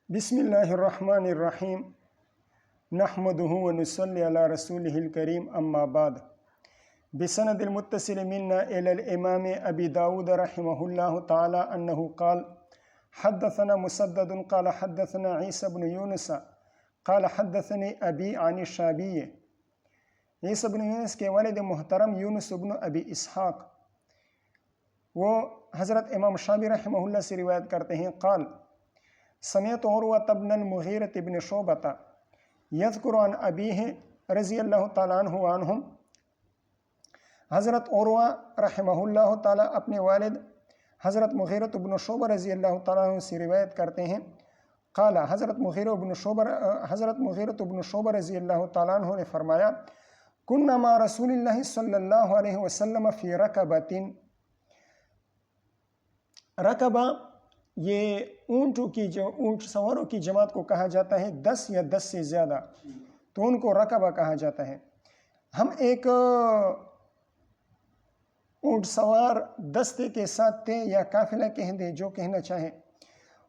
بسم اللہ الرحمن الرحیم نحمده ونصلی علی رسولہ الکریم اما بعد بسند المتصل منا الى الامام ابی داود رحمہ اللہ تعالی انہ قال حدثنا مسدد قال حدثنا عیسی بن یونس قال حدثنی ابی عن الشعبی. عیسی بن یونس کے والد محترم یونس بن ابی اسحاق وہ حضرت امام شعبی رحمہ اللہ سے روایت کرتے ہیں قال سمعت عروة بن المغیرة بن شعبة یذکر عن ابیہ رضی اللہ تعالیٰ عنہ وعنہم. حضرت عروہ رحمہ اللہ تعالیٰ اپنے والد حضرت مغیرۃ بن شعبہ رضی اللہ تعالیٰ عنہ سے روایت کرتے ہیں قال حضرت مغیرۃ بن شعبہ رضی اللہ تعالیٰ عنہ نے فرمایا کننا مع رسول اللہ صلی اللہ علیہ وسلم فی رکبۃ. رکبہ یہ اونٹ سواروں کی جماعت کو کہا جاتا ہے، 10 یا 10 سے زیادہ، تو ان کو رکبہ کہا جاتا ہے. ہم ایک اونٹ سوار دستے کے ساتھ تھے یا قافلہ کہہ دے جو کہنا چاہیں.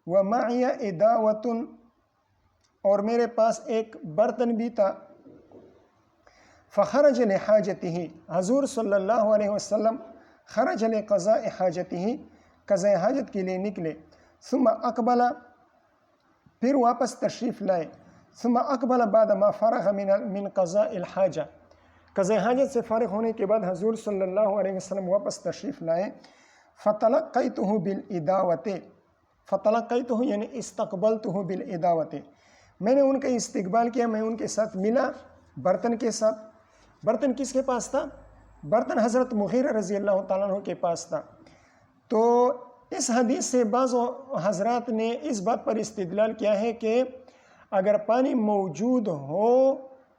وَمَعِيَ إِدَاوَةٌ اور میرے پاس ایک برتن بھی تھا. فخرج لحاجته حضور صلی اللہ علیہ وسلم خرج لقضاء حاجته قضاء حاجت کے لیے نکلے. ثم اقبل پھر واپس تشریف لائے. ثم اقبل بعد ما فرغ من قضاء الحاجہ قضاء حاجت سے فارغ ہونے کے بعد حضور صلی اللہ علیہ وسلم واپس تشریف لائے. فتلقیتہ بالاداوۃ فتلقیتہ یعنی استقبلتہ بالاداوۃ میں نے ان کا استقبال کیا، میں ان کے ساتھ ملا برتن کے ساتھ. برتن کس کے پاس تھا؟ برتن حضرت مغیرہ رضی اللہ تعالیٰ عنہ کے پاس تھا. تو اس حدیث سے بعض حضرات نے اس بات پر استدلال کیا ہے کہ اگر پانی موجود ہو،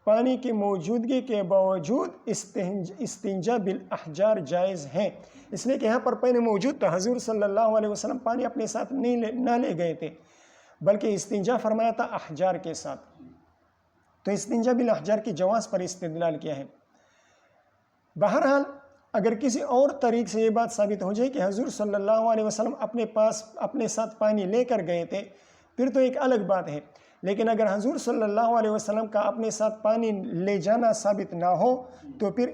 پانی کی موجودگی کے باوجود استنجا بالاحجار جائز ہے، اس لیے کہ یہاں پر پانی موجود تھا. حضور صلی اللہ علیہ وسلم پانی اپنے ساتھ نہ لے گئے تھے بلکہ استنجا فرمایا تھا احجار کے ساتھ. تو استنجا بالاحجار کی جواز پر استدلال کیا ہے. بہرحال اگر کسی اور طریق سے یہ بات ثابت ہو جائے کہ حضور صلی اللہ علیہ وسلم اپنے ساتھ پانی لے کر گئے تھے پھر تو ایک الگ بات ہے. لیکن اگر حضور صلی اللہ علیہ وسلم کا اپنے ساتھ پانی لے جانا ثابت نہ ہو تو پھر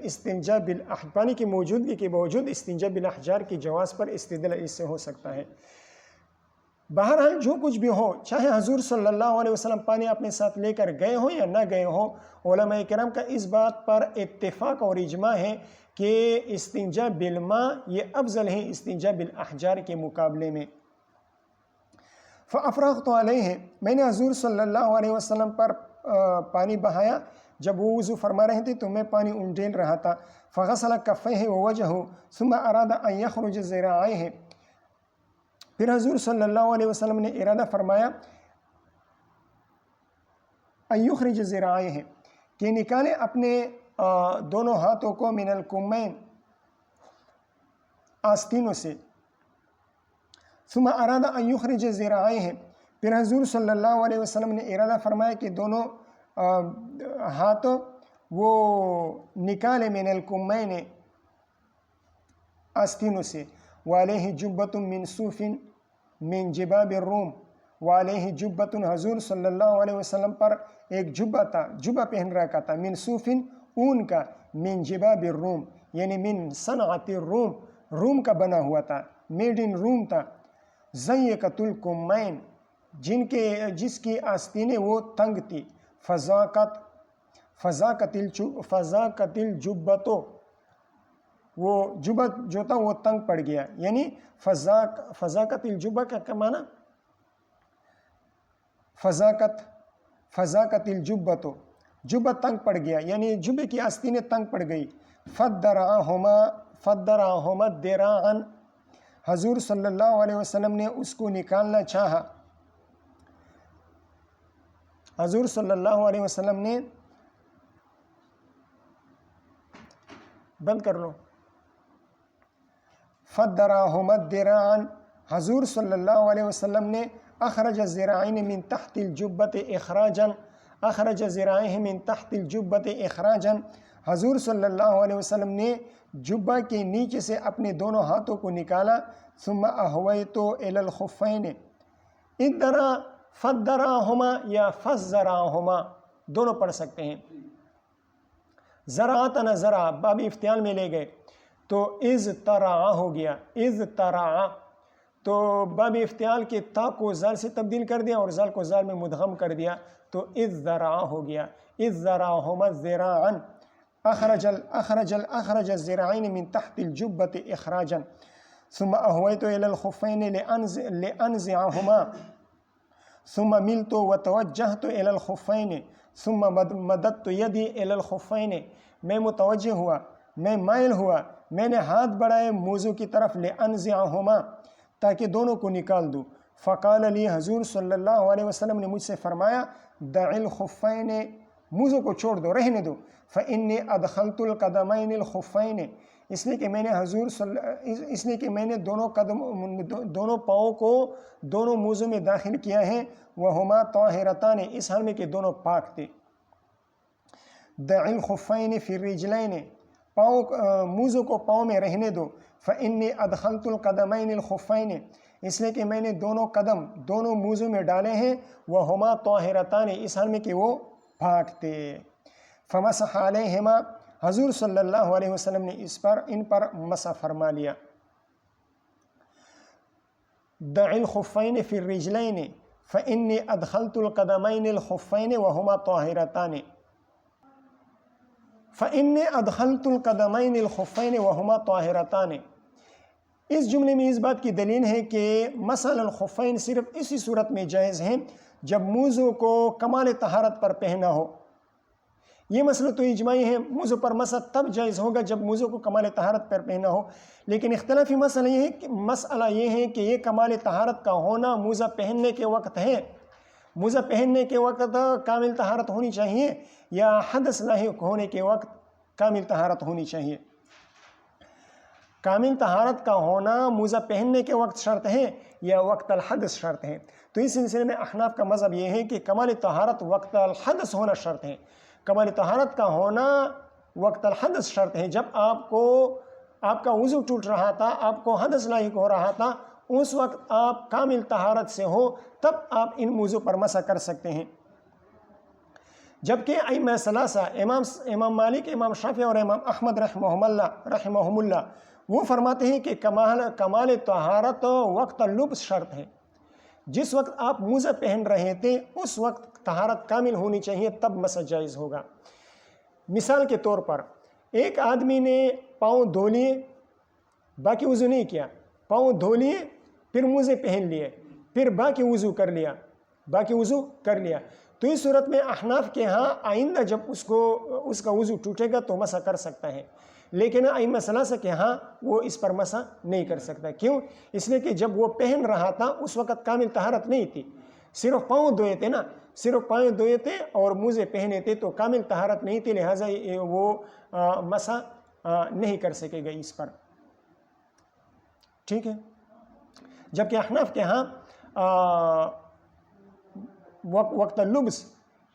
پانی کی موجودگی کے باوجود استنجا بالاحجار کی جواز پر استدلال اس سے ہو سکتا ہے. بہرحال جو کچھ بھی ہو، چاہے حضور صلی اللہ علیہ وسلم پانی اپنے ساتھ لے کر گئے ہوں یا نہ گئے ہوں، علماء کرام کا اس بات پر اتفاق اور اجماع ہے کہ استنجا بالماء یہ افضل ہے استنجا بالاحجار کے مقابلے میں. فافرغت علیہ میں نے حضور صلی اللہ علیہ وسلم پر پانی بہایا. جب وہ وضو فرما رہے تھے تو میں پانی انڈیل رہا تھا. فغسل کفیہ ووجہہ ثم اراد ان یخرج ذراعیہ پھر حضور صلی اللہ علیہ وسلم نے ارادہ فرمایا ان یخرج ذراعیہ کہ نکالے اپنے دونوں ہاتھوں کو من الکمین آستینوں سے. ثم اراد ان یخرج ذراعیہ پھر حضور صلی اللہ علیہ وسلم نے ارادہ فرمایا کہ دونوں ہاتھوں وہ نکالے من الکمین آستینوں سے. وعلیہ جبۃ من صوف من جباب الروم وعلیہ جبۃ حضور صلی اللہ علیہ وسلم پر ایک جبہ تھا، جبہ پہن رکھا تھا، من صوف اون کا، من جباب الروم یعنی من صنعت الروم روم کا بنا ہوا تھا، میڈ ان روم تھا. ضیقۃ الکمین جس کی آستینیں وہ تنگ تھی. فضاقت الجبۃ وہ جبہ جو تھا وہ تنگ پڑ گیا. یعنی فضاقت الجبہ کا کیا معنی؟ فضاقت الجبۃ جبہ تنگ پڑ گیا یعنی جبے کی آستینیں تنگ پڑ گئی. فدراہما دراعا حضور صلی اللہ علیہ وسلم نے اس کو نکالنا چاہا. حضور صلی اللہ علیہ وسلم نے بند کر لو. فدراہما دراعا حضور صلی اللہ علیہ وسلم نے اخرج الذراعین من تحت الجبۃ اخراجا اخرج ذراعیہ من تحت الجبۃ اخراجا حضور صلی اللہ علیہ وسلم نے جبہ کے نیچے سے اپنے دونوں ہاتھوں کو نکالا. ثم اہویت الی الخفین ادرا فدراہما یا فزراہما دونوں پڑھ سکتے ہیں. زراعتن زرع باب افتعال میں لے گئے تو از ترعا ہو گیا، از ترعا. تو باب افتعال کے تا کو زال سے تبدیل کر دیا اور زال کو زال میں مدغم کر دیا تو از زرعا ہو گیا. از زراہما زراعا اخرج الزراعین من تحت الجبۃ اخراجا ثم اهویت الى الخفین لانزعهما ثم ملت وتوجہت الى الخفین ثم مددت یدی الى الخفین. میں متوجہ ہوا، میں مائل ہوا، میں نے ہاتھ بڑھائے موضوع کی طرف لانزعهما تاکہ دونوں کو نکال دوں. فقال لی حضور صلی اللہ علیہ وسلم نے مجھ سے فرمایا دع الخفین موضوع کو چھوڑ دو، رہنے دو. فإنی ادخلت القدمین الخفین اس لیے کہ میں نے دونوں پاؤں کو دونوں موضوع میں داخل کیا ہے. وہما طاہرتان اس حال میں کہ دونوں پاک تھے. دع الخفین فی الرجلین موضوع کو پاؤں میں رہنے دو. فإنی ادخلت القدمین الخفین اس لیے کہ میں نے دونوں قدم دونوں موضوع میں ڈالے ہیں. وہما طاہرتان اس حال میں کہ وہ پاک تھے. فمسح علیہما حضور صلی اللہ علیہ وسلم نے ان پر مسح فرما لیا. دع الخفین فی الرجلین فإنی ادخلت القدمین الخفین وہما طاہرتان. فإنی ادخلت القدمین الخفین وہما طاہرتان. اس جملے میں اس بات کی دلیل ہے کہ مسح الخفین صرف اسی صورت میں جائز ہے جب موضوع کو کمال طہارت پر پہنا ہو. یہ مسئلہ تو اجماعی ہے، موضوع پر مسح تب جائز ہوگا جب موضوع کو کمال طہارت پر پہنا ہو. لیکن اختلافی مسئلہ یہ ہے کہ یہ کمال طہارت کا ہونا موزہ پہننے کے وقت ہے. موزہ پہننے کے وقت کامل طہارت ہونی چاہیے یا حدث لاحق ہونے کے وقت کامل طہارت ہونی چاہیے. کامل طہارت کا ہونا موزہ پہننے کے وقت شرط ہے یا وقت الحدث شرط ہے. تو اس سلسلے میں احناف کا مذہب یہ ہے کہ کمال طہارت وقت الحدث ہونا شرط ہے. کمال طہارت کا ہونا وقت الحدث شرط ہے. جب آپ کا وضو ٹوٹ رہا تھا، آپ کو حدث لاحق ہو رہا تھا، اس وقت آپ کامل طہارت سے ہو تب آپ ان موضوع پر مسح کر سکتے ہیں. جبکہ ائمہ ثلاثہ امام مالک، امام شافعی اور امام احمد رحمہم اللہ وہ فرماتے ہیں کہ کمال طہارت وقت اللبس شرط ہے. جس وقت آپ موزہ پہن رہے تھے اس وقت طہارت کامل ہونی چاہیے تب مسح جائز ہوگا. مثال کے طور پر ایک آدمی نے پاؤں دھو لیے، باقی وضو نہیں کیا، پاؤں دھو لیے پھر موزے پہن لیے، پھر باقی وضو کر لیا. تو اس صورت میں احناف کے ہاں آئندہ جب اس کا وضو ٹوٹے گا تو مسح کر سکتا ہے. لیکن ائمہ ثلاثہ کے ہاں وہ اس پر مسح نہیں کر سکتا. کیوں؟ اس لیے کہ جب وہ پہن رہا تھا اس وقت کامل طہارت نہیں تھی، صرف پاؤں دھوئے تھے نا، صرف پاؤں دھوئے تھے اور موزے پہنے تھے تو کامل طہارت نہیں تھی، لہٰذا وہ مسح نہیں کر سکے گا اس پر. ٹھیک ہے. جبکہ احناف کے ہاں وقت اللبس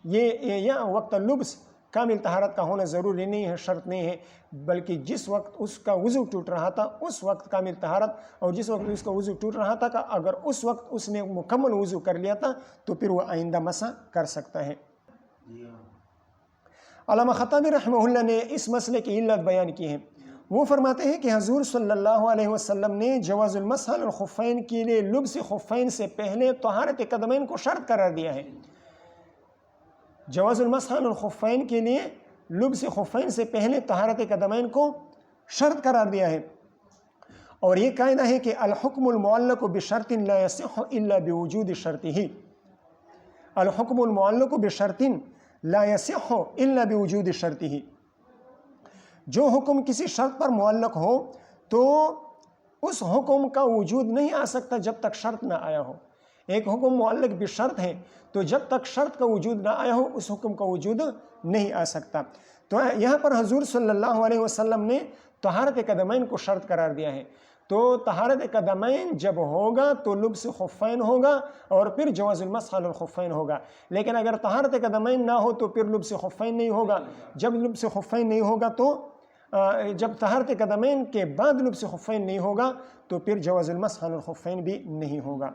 وقت اللبس کامل طہارت کا ہونا ضروری نہیں ہے، شرط نہیں ہے، بلکہ جس وقت اس کا وضو ٹوٹ رہا تھا اس وقت کامل طہارت، اور جس وقت اس کا وضو ٹوٹ رہا تھا اگر اس وقت اس نے مکمل وضو کر لیا تھا تو پھر وہ آئندہ مسح کر سکتا ہے. علامہ خطابی رحمہ اللہ نے اس مسئلے کی علت بیان کی ہے. وہ فرماتے ہیں کہ حضور صلی اللہ علیہ وسلم نے جواز المسح الخفین کے لیے لبس خفین سے پہلے طہارت قدمین کو شرط قرار دیا ہے. جواز المسح الخفین کے لیے لبس خفین سے پہلے طہارت قدمین کو شرط قرار دیا ہے. اور یہ قاعدہ ہے کہ الحکم المعلق بشرط لا يصح الا بوجود شرطه. الحکم المعلق بشرط لا يصح الا بوجود شرطه. جو حکم کسی شرط پر معلق ہو تو اس حکم کا وجود نہیں آ سکتا جب تک شرط نہ آیا ہو. ایک حکم معلق بشرط ہے تو جب تک شرط کا وجود نہ آیا ہو اس حکم کا وجود نہیں آ سکتا. تو یہاں پر حضور صلی اللہ علیہ وسلم نے طہارت قدمین کو شرط قرار دیا ہے. تو طہارت قدمین جب ہوگا تو لبس خفین ہوگا اور پھر جواز المسح الخفین ہوگا. لیکن اگر طہارت قدمین نہ ہو تو پھر لبس خفین نہیں ہوگا. جب لبس خفین نہیں ہوگا تو جب طہارت قدمین کے بعد لبس خفین نہیں ہوگا تو پھر جواز المسح الخفین بھی نہیں ہوگا.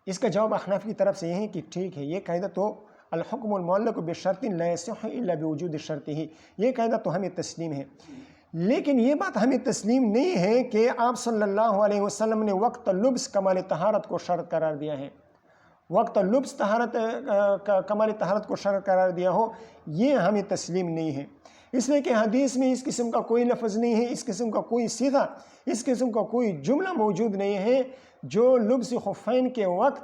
اس کا جواب احناف کی طرف سے یہ ہے کہ ٹھیک ہے، یہ قاعدہ تو الحکم المعلق بشرط لا يصح الا بوجود شرطه، یہ قاعدہ تو ہمیں تسلیم ہے، لیکن یہ بات ہمیں تسلیم نہیں ہے کہ آپ صلی اللہ علیہ وسلم نے وقت لبس کمال طہارت کو شرط قرار دیا ہے، وقت لبس کمال طہارت کو شرط قرار دیا ہو، یہ ہمیں تسلیم نہیں ہے، اس لیے کہ حدیث میں اس قسم کا کوئی لفظ نہیں ہے، اس قسم کا کوئی صیغہ، اس قسم کا کوئی جملہ موجود نہیں ہے جو لبس خفین کے وقت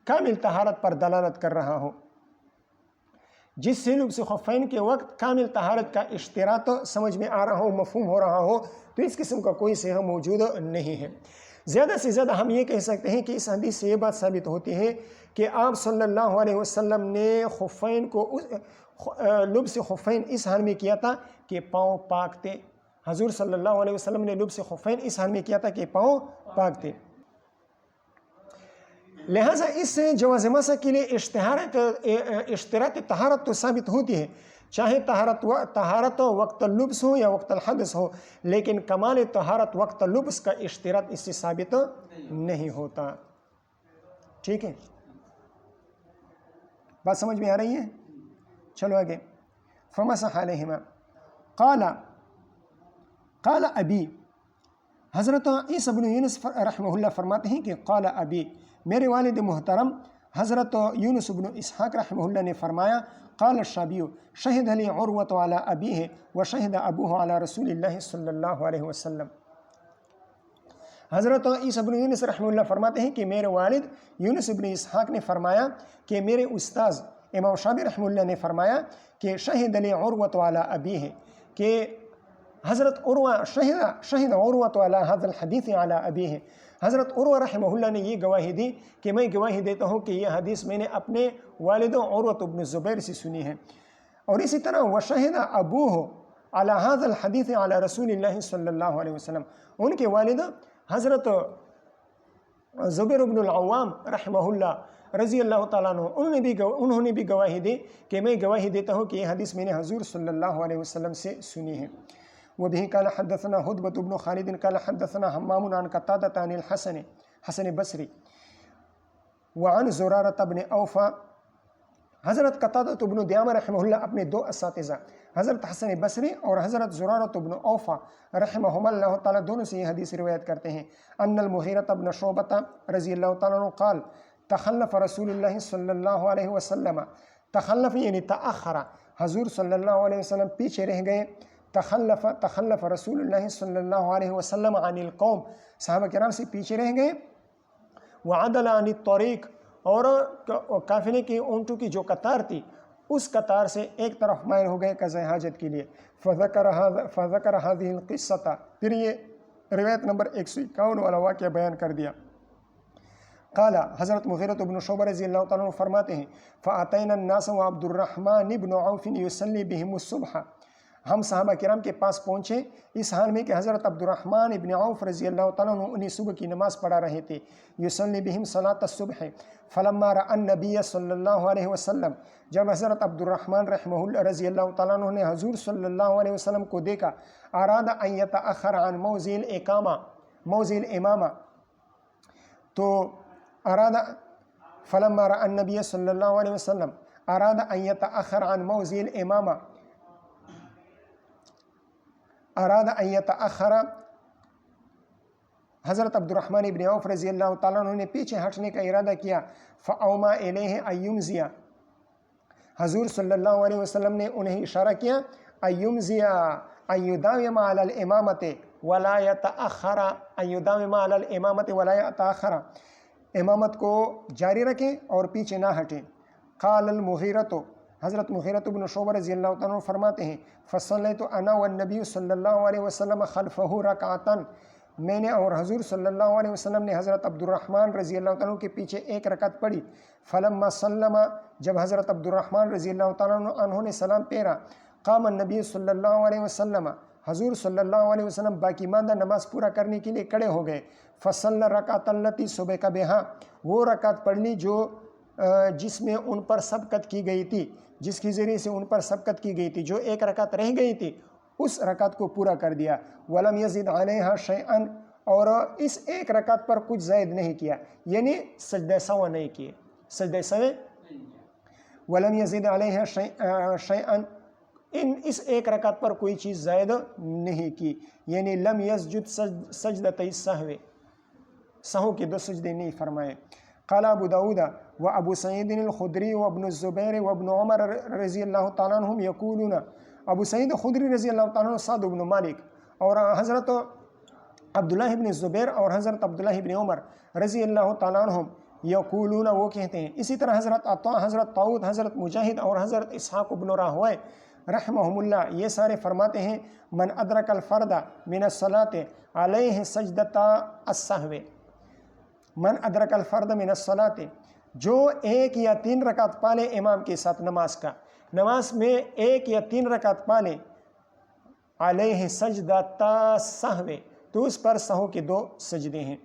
کامل طہارت پر دلالت کر رہا ہو، جس سے لبس خفین کے وقت کامل طہارت کا اشتراط سمجھ میں آ رہا ہو، مفہوم ہو رہا ہو، تو اس قسم کا کوئی صیغہ موجود نہیں ہے۔ زیادہ سے زیادہ ہم یہ کہہ سکتے ہیں کہ اس حدیث سے یہ بات ثابت ہوتی ہے کہ آپ صلی اللہ علیہ وسلم نے خفین کو لبس خفین اس حال میں کیا تھا کہ پاؤں پاک تھے، حضور صلی اللہ علیہ وسلم نے لبس خفین اس حال میں کیا تھا کہ پاؤں پاک تھے، لہٰذا اس سے جواز مسح کے لیے اشتراط طہارت تو ثابت ہوتی ہے، چاہے طہارت وقت لبس ہو یا وقت الحدث ہو، لیکن کمال طہارت وقت لبس کا اشتراط اس سے ثابت نہیں ہوتا۔ ٹھیک ہے، بات سمجھ میں آ رہی ہے؟ چلو آگے، فمسح علیہما قال ابی، حضرت عیسیٰ بن یونس رحمہ اللہ فرماتے ہیں کہ قال ابی، میرے والد محترم حضرت یونس بن اسحاق رحمہ اللہ نے فرمایا، قال الشعبی شہد علی عروۃ علی ابیہ وشہد ابوہ علی رسول اللہ صلی اللہ علیہ وسلم۔ حضرت عیسیٰ بن یونس رحمہ اللہ فرماتے ہیں کہ میرے والد یونس بن اسحاق نے فرمایا کہ میرے استاذ امام شعبی رحمہ اللہ نے فرمایا کہ شہد علی عروۃ علی ابیہ، کہ حضرت عروہ شہد عروۃ علی ھذا الحدیث علی ابیہ، حضرت عروہ رحمہ اللہ نے یہ گواہی دی کہ میں گواہی دیتا ہوں کہ یہ حدیث میں نے اپنے والد عروۃ بن زبیر سے سنی ہے، اور اسی طرح وشہد ابوہ علی ھذا الحدیث علی رسول اللہ صلی اللہ علیہ وسلم، ان کے والد حضرت زبیر بن العوام رحمہ اللہ رضی اللہ تعالیٰ عنہ انہوں نے بھی گواہی دی کہ میں گواہی دیتا ہوں کہ یہ حدیث میں نے حضور صلی اللہ علیہ وسلم سے سنی ہے۔ وبه قال حدثنا هدبة بن خالد قال حدثنا حمام عن قتادة عن حسن بصری وعن زرارة بن اوفا، حضرت قتادة بن دعامہ رحمہ اللہ اپنے دو اساتذہ حضرت حسن بصری اور حضرت زرارة بن اوفا رحمہم اللہ تعالیٰ دونوں سے یہ حدیث روایت کرتے ہیں، ان المغیرة بن شعبة رضی اللہ تعالیٰ عنہ قال تخلف رسول اللہ صلی اللہ علیہ وسلم، تخلف یعنی تأخر، حضور صلی اللہ علیہ وسلم پیچھے رہ گئے، تخلف رسول اللہ صلی اللہ علیہ وسلم عن القوم، صحابہ کرام سے پیچھے رہ گئے، وعدل عن الطریق، اور قافلے کی اونٹوں کی جو قطار تھی اس قطار سے ایک طرف مائل ہو گئے قضاء حاجت کے لیے، فذکر هذه القصة، پھر یہ روایت نمبر 151 والا واقعہ بیان کر دیا۔ قال، حضرت مغیرۃ بن شعبہ رضی اللہ تعالیٰ عنہ فرماتے ہیں، فأتینا الناس وعبد الرحمن بن عوف یصلی بہم الصبح، ہم صحابہ کرام کے پاس پہنچے اس حال میں کہ حضرت عبد الرحمن ابن عوف رضی اللہ تعالیٰ عنہ انہیں صبح کی نماز پڑھا رہے تھے، یصلی بہم صلاۃ الصبح، فلما رأى النبی صلی اللہ علیہ وسلم، جب حضرت عبد الرحمن رحمہ اللہ رضی اللہ تعالیٰ عنہ نے حضور صلی اللہ علیہ وسلم کو دیکھا، اراد ان یتأخر عن موضع الامامہ، تو فلما رأى النبی صلی اللہ علیہ وسلم اراد ان یتأخر عن موضع الامامہ، حضرت عبد الرحمن ابن عوف رضی اللہ تعالیٰ عنہ نے پیچھے ہٹنے کا ارادہ کیا، فأوما الیہ ان یمضی، حضور صلی اللہ علیہ وسلم نے انہیں اشارہ کیا، ان یمضی ان یداوم علی الامامۃ ولا یتأخر، ان یداوم علی الامامۃ ولا یتأخر، امامت کو جاری رکھیں اور پیچھے نہ ہٹیں۔ قال المغیرۃ، حضرت مغیرۃ بن شعبہ رضی اللہ تعالیٰ عنہ فرماتے ہیں، فصلیت انا والنبی صلی اللہ علیہ وسلم خلفہ رکعتن، میں نے اور حضور صلی اللہ علیہ وسلم نے حضرت عبد الرحمن رضی اللہ تعالیٰ عنہ کے پیچھے ایک رکعت پڑھی، فلما سلم، جب حضرت عبد الرحمن رضی اللہ تعالیٰ عنہ نے سلام پھیرا، قام النبی صلی اللہ علیہ وسلم، حضور صلی اللہ علیہ وسلم باقی ماندہ نماز پورا کرنے کے لیے کھڑے ہو گئے، فصلی الرکعۃ التی سبق بہا، وہ رکعت پڑھ لی جو جس میں ان پر سبقت کی گئی تھی، جس کے ذریعے سے ان پر سبقت کی گئی تھی، جو ایک رکعت رہ گئی تھی اس رکعت کو پورا کر دیا، ولم یزد علیہا شیئا، اور اس ایک رکعت پر کچھ زائد نہیں کیا، یعنی سجدہ سہو نہیں کیے، سجدہ سہو ولم یزید علیہ شیئا، اس ایک رکعت پر کوئی چیز زائد نہیں کی، یعنی لم یسجد سجدتي السہو، سہو کے 2 سجدے نہیں فرمائے۔ قال ابو داود و ابو سعید الخدری و ابن الزبیر و ابن عمر رضی اللہ تعالیٰ عنہم یقولون، ابو سعید خدری رضی اللہ تعالیٰ عنہ، سعد بن مالک اور حضرت عبداللہ ابن زبیر اور حضرت عبداللہ ابن عمر رضی اللہ تعالیٰ عنہم یقولون، وہ کہتے ہیں۔ اسی طرح حضرت عطا، حضرت طاؤد، حضرت مجاہد اور حضرت اسحاق بن راہوے رحمہم اللہ، یہ سارے فرماتے ہیں من ادرک الفرد من الصلاة علیہ سجدتا السہو، من ادرک الفرد من الصلاة، جو 1 یا 3 رکعت پالے امام کے ساتھ نماز کا، نماز میں 1 یا 3 رکعت پالے، علیہ سجدتا السہو، تو اس پر سہو کے 2 سجدے ہیں۔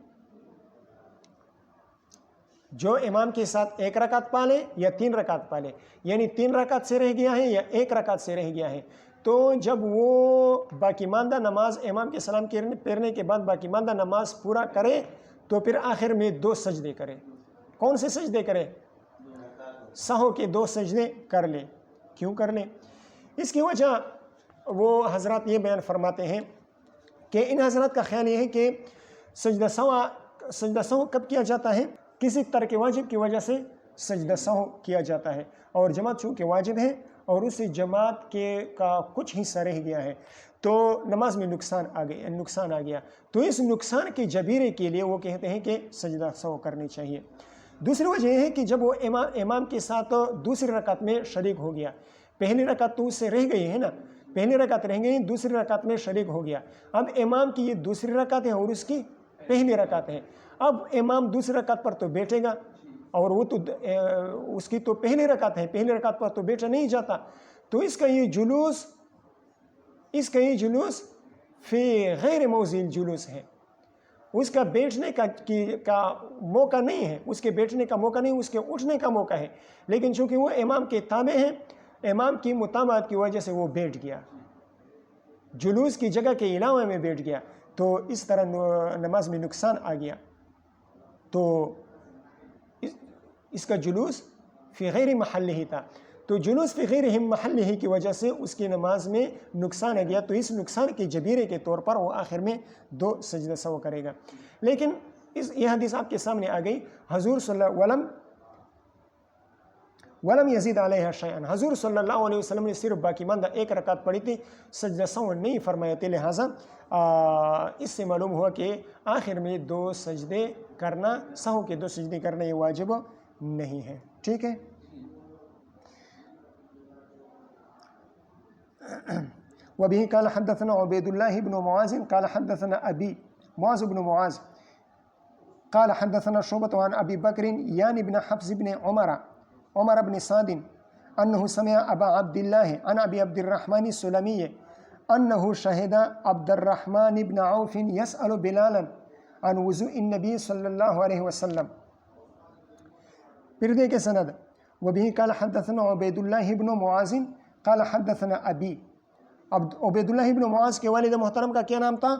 جو امام کے ساتھ 1 رکعت پالے یا 3 رکعت پالے، یعنی 3 رکعت سے رہ گیا ہے یا 1 رکعت سے رہ گیا ہے، تو جب وہ باقی ماندہ نماز امام کے سلام پھیرنے کے بعد باقی ماندہ نماز پورا کرے تو پھر آخر میں 2 سجدے کرے۔ کون سے سجدے کرے؟ سہو کے 2 سجدے کر لے۔ کیوں کر لے؟ اس کی وجہ وہ حضرات یہ بیان فرماتے ہیں کہ ان حضرات کا خیال یہ ہے کہ سجدہ سہو کب کیا جاتا ہے؟ کسی ترک واجب کی وجہ سے سجدہ سہو کیا جاتا ہے، اور جماعت چونکہ واجب ہے اور اس جماعت کا کچھ حصہ رہ گیا ہے تو نماز میں نقصان آ گیا، تو اس نقصان کے جبیرے کے لیے وہ کہتے ہیں کہ سجدہ سہو کرنی چاہیے۔ دوسری وجہ یہ ہے کہ جب وہ امام کے ساتھ دوسری رکعت میں شریک ہو گیا، پہلی رکعت تو اس سے رہ گئی ہے نا، پہلی رکعت رہ گئی، دوسری رکعت میں شریک ہو گیا، اب امام کی یہ دوسری رکعت ہے اور اس کی پہلی رکعت ہے، اب امام دوسری رکعت پر تو بیٹھے گا اور وہ تو اس کی تو پہلی رکعت ہے، پہلی رکعت پر تو بیٹھا نہیں جاتا، تو اس کا یہ جلوس فی غیر موضع الجلوس ہے، اس کا بیٹھنے کا موقع نہیں ہے، اس کے بیٹھنے کا موقع نہیں، اس کے اٹھنے کا موقع ہے، لیکن چونکہ وہ امام کے تابع ہیں، امام کی متابعت کی وجہ سے وہ بیٹھ گیا، جلوس کی جگہ کے علاوہ میں بیٹھ گیا، تو اس طرح نماز میں نقصان آ گیا، تو اس کا جلوس فی غیر محل ہی تھا، تو جلوس فی غیر محل ہی کی وجہ سے اس کی نماز میں نقصان آ گیا، تو اس نقصان کے جبیرے کے طور پر وہ آخر میں 2 سجدہ سہو کرے گا۔ لیکن یہ حدیث آپ کے سامنے آ گئی، حضور صلی اللہ علیہ ولم یزید علیہ شیئا، حضور صلی اللہ علیہ وسلم نے صرف باقی ماندہ 1 رکعت پڑھی تھی، سجدہ سہو نہیں فرمایا تھے، لہٰذا اس سے معلوم ہوا کہ آخر میں 2 سجدے کرنا، سہو کے 2 سجدے کرنا یہ واجب نہیں ہے۔ ٹھیک ہے، وبه قال حدثنا عبید اللہ بن معاذ قال حدثنا ابی معاذ بن معاذ قال حدثنا شعبۃ عن ابی بکر یعنی بن حفص بن عمر بن سعد انه سمع ابا عبد الله عن ابي عبد الرحمن السلمي انه شهد عبد الرحمن بن عوف يسأل بلالا عن وضوء النبي صلی اللہ علیہ وسلم۔ پھر دیکھیں سند، وبه قال حدثنا عبید اللہ بن معاذ قال حدثنا ابی، عبید اللہ بن معاذ کے والد محترم کا کیا نام تھا؟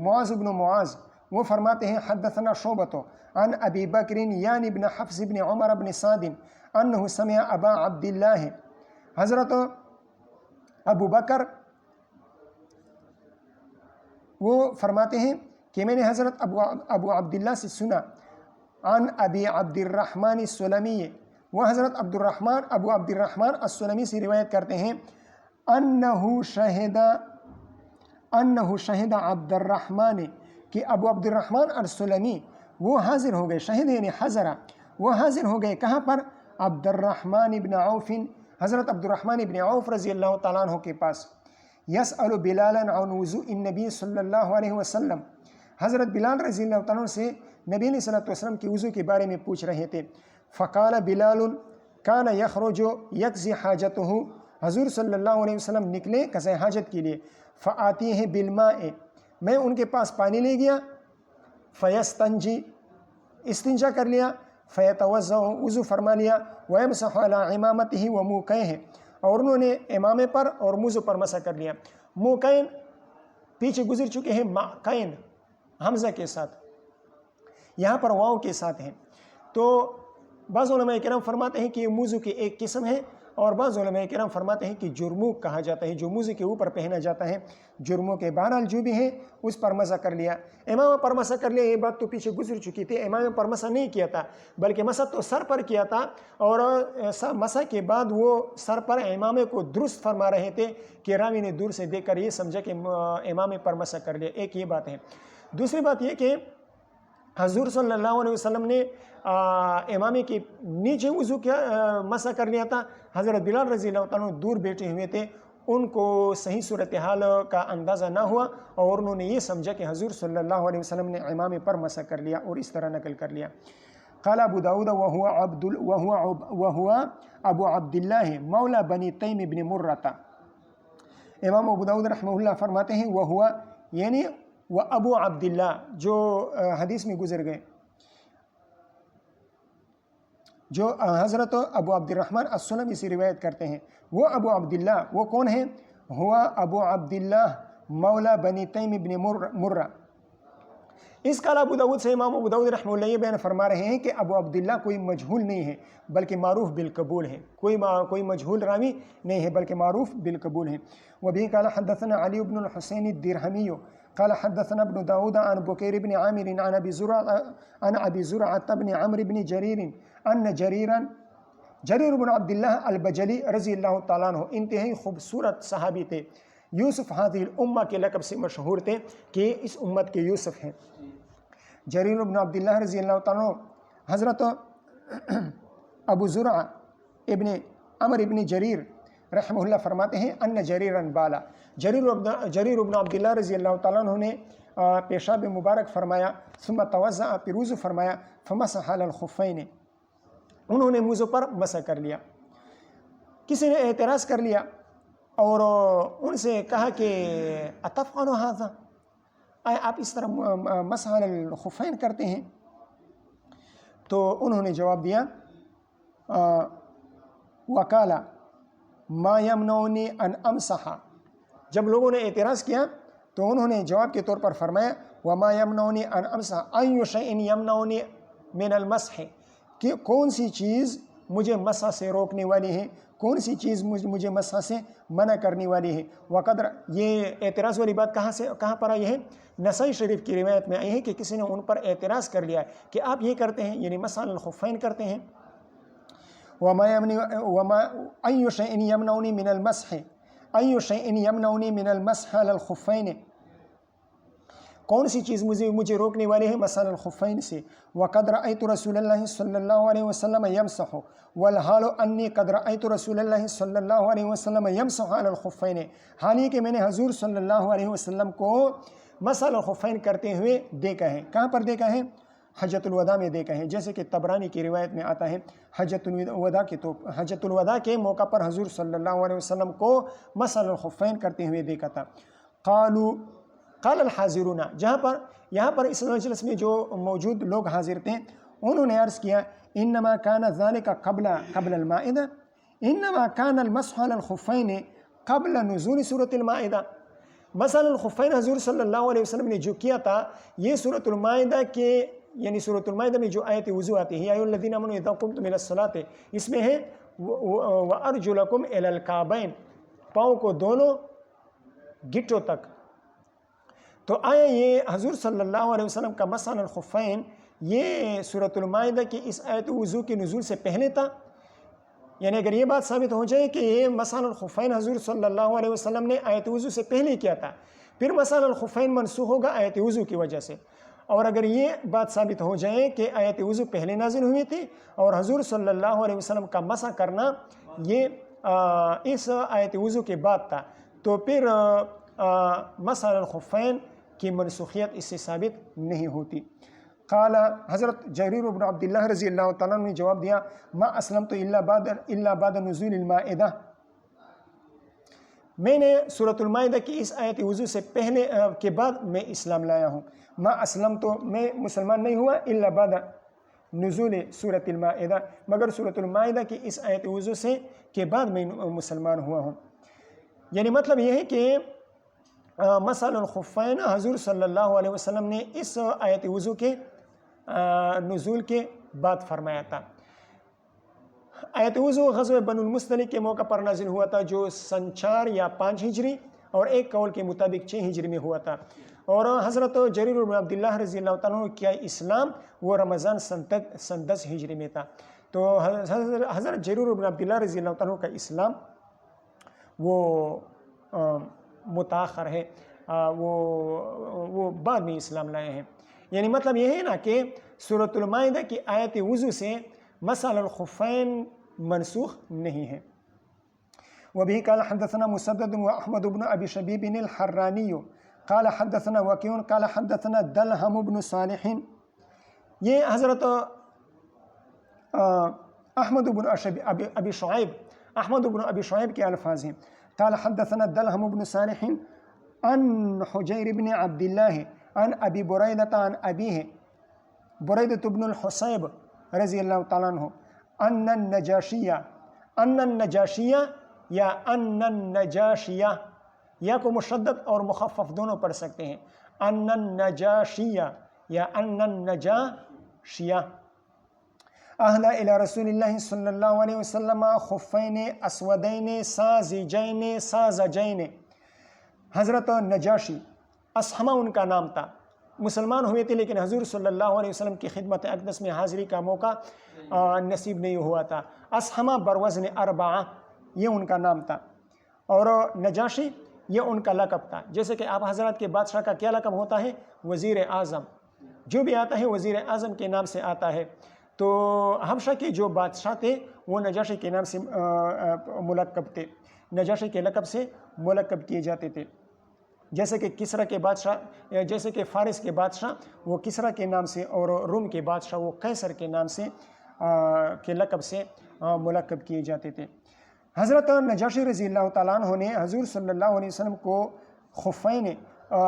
معاذ بن معاذ، وہ فرماتے ہیں حدثنا شعبۃ عن ابی بکر یعنی بن حفص بن عمر بن سعد انه سمع ابا عبد اللہ، حضرت ابو بکر وہ فرماتے ہیں کہ میں نے حضرت ابو عبداللہ سے سنا، عن ابی عبد الرحمن السلمی، وہ حضرت ابو عبد الرحمن السلمی سے روایت کرتے ہیں، انہو شہد عبد الرحمن، کہ ابو عبد الرحمن السلمی وہ حاضر ہو گئے، شہد یعنی حضرہ، وہ حاضر ہو گئے کہاں پر؟ عبد الرحمن ابن عوف، حضرت عبد الرحمن ابن عوف رضی اللہ تعالیٰ عنہ کے پاس، یسأل بلالا عن وضوء النبی صلی اللہ علیہ وسلم، حضرت بلال رضی اللہ تعالیٰ عنہ سے نبی علیہ الصلوۃ والسلام کی وضو کے بارے میں پوچھ رہے تھے، فقال بلال کان یخرج یقضی حاجتہ، حضور صلی اللہ علیہ وسلم نکلے قضاء حاجت کے لیے، فآتیہ بالماء، میں ان کے پاس پانی لے گیا، فیستنجی، استنجا کر لیا، فیتوضأ، وضو فرما لیا، ویمسح علی عمامتہ وموقعہ، اور انہوں نے امامے پر اور موزوں پر مسح کر لیا۔ موقعین پیچھے گزر چکے ہیں، ماقعین، حمزہ کے ساتھ، یہاں پر واو کے ساتھ ہیں۔ تو بعض علماء کرام فرماتے ہیں کہ یہ موضوع کی ایک قسم ہے، اور بعض علماء کرام فرماتے ہیں کہ جرموک کہا جاتا ہے، جو موضوع کے اوپر پہنا جاتا ہے جرموں کے۔ بہرحال جو بھی ہیں اس پر مسح کر لیا، امامہ پر مسح کر لیا، یہ بات تو پیچھے گزر چکی تھی۔ امامہ پر مسح نہیں کیا تھا، بلکہ مسح تو سر پر کیا تھا، اور مسح کے بعد وہ سر پر امامے کو درست فرما رہے تھے کہ راوی نے دور سے دیکھ کر یہ سمجھا کہ امامے پر مسح کر لیا۔ ایک یہ بات ہے۔ دوسری بات یہ کہ حضور صلی اللہ علیہ وسلم نے امامے کے نیچے وضو کیا مسح کر لیا تھا۔ حضرت بلال رضی اللہ تعالیٰ دور بیٹھے ہوئے تھے، ان کو صحیح صورتحال کا اندازہ نہ ہوا، اور انہوں نے یہ سمجھا کہ حضور صلی اللہ علیہ وسلم نے امامے پر مسح کر لیا، اور اس طرح نقل کر لیا۔ قال ابو داود وهو ابو عبد اللہ مولا بنی تیم ابن مرہ۔ امام ابو داود رحمہ اللہ فرماتے ہیں وہ یعنی وہ ابو عبداللہ، جو حدیث میں گزر گئے، جو حضرت ابو عبد الرحمن السلمی سے روایت کرتے ہیں، وہ ابو عبداللہ وہ کون ہیں؟ ہوا ابو عبداللہ مولا بنی تیم ابن مرہ۔ اس قال ابو داود سے امام ابو داود رحمہ اللہ یہ بیان فرما رہے ہیں کہ ابو عبداللہ کوئی مجہول نہیں ہے، بلکہ معروف بالقبول ہے، کوئی مجہول راوی نہیں ہے، بلکہ معروف بالقبول ہے۔ وبه قال حدثنا علي بن الحسين الدرهمي قال حدثنا ابن داود عن بكير بن عامر عن ابي زرعة بن عمرو بن جرير ان جریر بن عبداللہ البجلی رضی اللہ تعالیٰ عنہ انتہائی خوبصورت صحابی تھے، یوسف هذه الامہ کے لقب سے مشہور تھے کہ اس امت کے یوسف ہیں۔ جریر بن عبداللہ رضی اللہ تعالیٰ عنہ حضرت ابو زرع ابن عمرو ابن جریر رحمہ اللہ فرماتے ہیں ان جریرن بالا، جریر بن عبداللہ رضی اللہ تعالیٰ عنہ نے پیشاب مبارک فرمایا، ثم توضأ پھر وضو فرمایا، فمسح علی الخفین انہوں نے موزوں پر مسح کر لیا۔ کسی نے اعتراض کر لیا اور ان سے کہا کہ اتفعل ھذا، آپ اس طرح مسح علی الخفین کرتے ہیں؟ تو انہوں نے جواب دیا وقال ما یمنعنی ان امسح، جب لوگوں نے اعتراض کیا تو انہوں نے جواب کے طور پر فرمایا وما یمنعنی ان امسح ای شیء یمنعنی من المسح، کہ کون سی چیز مجھے مسح سے روکنے والی ہے، کون سی چیز مجھے مسح سے منع کرنے والی ہے۔ وقدر یہ اعتراض والی بات کہاں پر آئی ہے؟ نسائی شریف کی روایت میں آئی ہے کہ کسی نے ان پر اعتراض کر لیا کہ آپ یہ کرتے ہیں، یعنی مسح علی الخفین کرتے ہیں۔ ای شیء یمنعنی من المسح، ای شیء یمنعنی من المسح علی الخفین، کون سی چیز مجھے روکنے والی ہے مسح علی الخفین سے۔ وقد رأیت رسول اللہ صلی اللہ علیہ وسلم یمسح والحال انی قد رأیت رسول اللہ صلی اللہ علیہ وسلم یمسح علی الخفین، حال یہ کہ میں نے حضور صلی اللہ علیہ وسلم کو مسح علی الخفین کرتے ہوئے دیکھا ہے۔ کہاں پر دیکھا ہے؟ حجۃ الوداع میں دیکھا ہے، جیسے کہ طبرانی کی روایت میں آتا ہے حجۃ الوداع کے موقع پر حضور صلی اللہ علیہ وسلم کو مسح علی الخفین کرتے ہوئے دیکھا تھا۔ قال الحاضرون، یہاں پر اس مجلس میں جو موجود لوگ حاضر تھے انہوں نے عرض کیا انما کان ذلک قبل المائدہ، انما کان المسح علی الخفین قبل نزول سورۃ المائدہ۔ مسح علی الخفین حضور صلی اللہ علیہ وسلم نے جو کیا تھا یہ سورۃ المائدہ کے، یعنی سورۃ المائدہ میں جو آیت وضو آتی ہے یا ایھا الذین آمنوا اذا قمتم الی الصلاۃ، اس میں ہے وارجلکم الی الکعبین، پاؤں کو دونوں گٹوں تک۔ تو آیا یہ حضور صلی اللہ علیہ وسلم کا مسح علی الخفین یہ سورۃ المائدہ کی اس آیت وضو کے نزول سے پہلے تھا؟ یعنی اگر یہ بات ثابت ہو جائے کہ یہ مسح علی الخفین حضور صلی اللہ علیہ وسلم نے آیت وضو سے پہلے کیا تھا، پھر مسح علی الخفین منسوخ ہوگا آیت وضو کی وجہ سے۔ اور اگر یہ بات ثابت ہو جائے کہ آیت وضو پہلے نازل ہوئی تھی اور حضور صلی اللہ علیہ وسلم کا مسح کرنا یہ اس آیت وضو کے بعد تھا، تو پھر مسح علی الخفین کی منسوخیت اس سے ثابت نہیں ہوتی۔ قال حضرت جریر بن عبداللہ رضی اللہ تعالیٰ نے جواب دیا ما اسلمت الا بعد نزول المائدہ، میں نے سورۃ المائدہ کی اس آیت وضو سے پہلے کے بعد میں اسلام لایا ہوں۔ ما اسلمت، میں مسلمان نہیں ہوا الا بعد نزول سورۃ المائدہ، مگر سورۃ المائدہ کی اس آیت وضو سے کے بعد میں مسلمان ہوا ہوں۔ یعنی مطلب یہ ہے کہ مسل الخفین حضور صلی اللہ علیہ وسلم نے اس آیت وضو کے نزول کے بعد فرمایا تھا۔ آیت وضو غزوہ بنو المصطلق کے موقع پر نازل ہوا تھا، جو سن 4 یا 5 ہجری اور ایک قول کے مطابق 6 ہجری میں ہوا تھا، اور حضرت جریر بن عبداللہ رضی اللہ تعالیٰ عنہ کیا اسلام وہ رمضان سن 10 ہجری میں تھا۔ تو حضرت جریر بن عبداللہ رضی اللہ تعالیٰ عنہ کا اسلام وہ متاخر ہے، وہ بعد میں اسلام لائے ہیں۔ یعنی مطلب یہ ہے نا کہ سورۃ المائدہ کی آیت وضو سے مسل الخفین منسوخ نہیں ہے۔ وبه قال حدثنا مسدد واحمد بن ابي شبيب الحراني قال حدثنا وكيع قال حدثنا دلهم بن صالح، یہ حضرت احمد بن ابی شعیب کے الفاظ ہیں۔ قال حدثنا دلهم بن صالح عن حجیر بن عبد الله عن ابی بریدۃ عن ابیہ بریدۃ بن الحصیب رضی اللہ تعالیٰ عنہ ان النجاشیہ یا ان النجاشیہ، یا کو مشدد اور مخفف دونوں پڑھ سکتے ہیں، ان النجاشیہ یا ان النجاشیہ، اہدا الی رسول اللہ صلی اللہ علیہ وسلم خفین اسودین سازجین، حضرت نجاشی اسحمہ ان کا نام تھا، مسلمان ہوئے تھے لیکن حضور صلی اللہ علیہ وسلم کی خدمت اقدس میں حاضری کا موقع نصیب نہیں ہوا تھا۔ اسحمہ بروزن اربعہ یہ ان کا نام تھا، اور نجاشی یہ ان کا لقب تھا۔ جیسے کہ آپ حضرات کے بادشاہ کا کیا لقب ہوتا ہے؟ وزیر اعظم، جو بھی آتا ہے وزیر اعظم کے نام سے آتا ہے۔ تو حبشہ کے جو بادشاہ تھے وہ نجاشی کے نام سے ملقب تھے، نجاشی کے لقب سے ملقب کیے جاتے تھے۔ جیسے کہ کسرا کے بادشاہ، جیسے کہ فارس کے بادشاہ وہ کسرا کے نام سے، اور روم کے بادشاہ وہ قیصر کے نام سے کے لقب سے ملقب کیے جاتے تھے۔ حضرت نجاشی رضی اللہ تعالیٰ عنہ نے حضور صلی اللہ علیہ وسلم کو خفین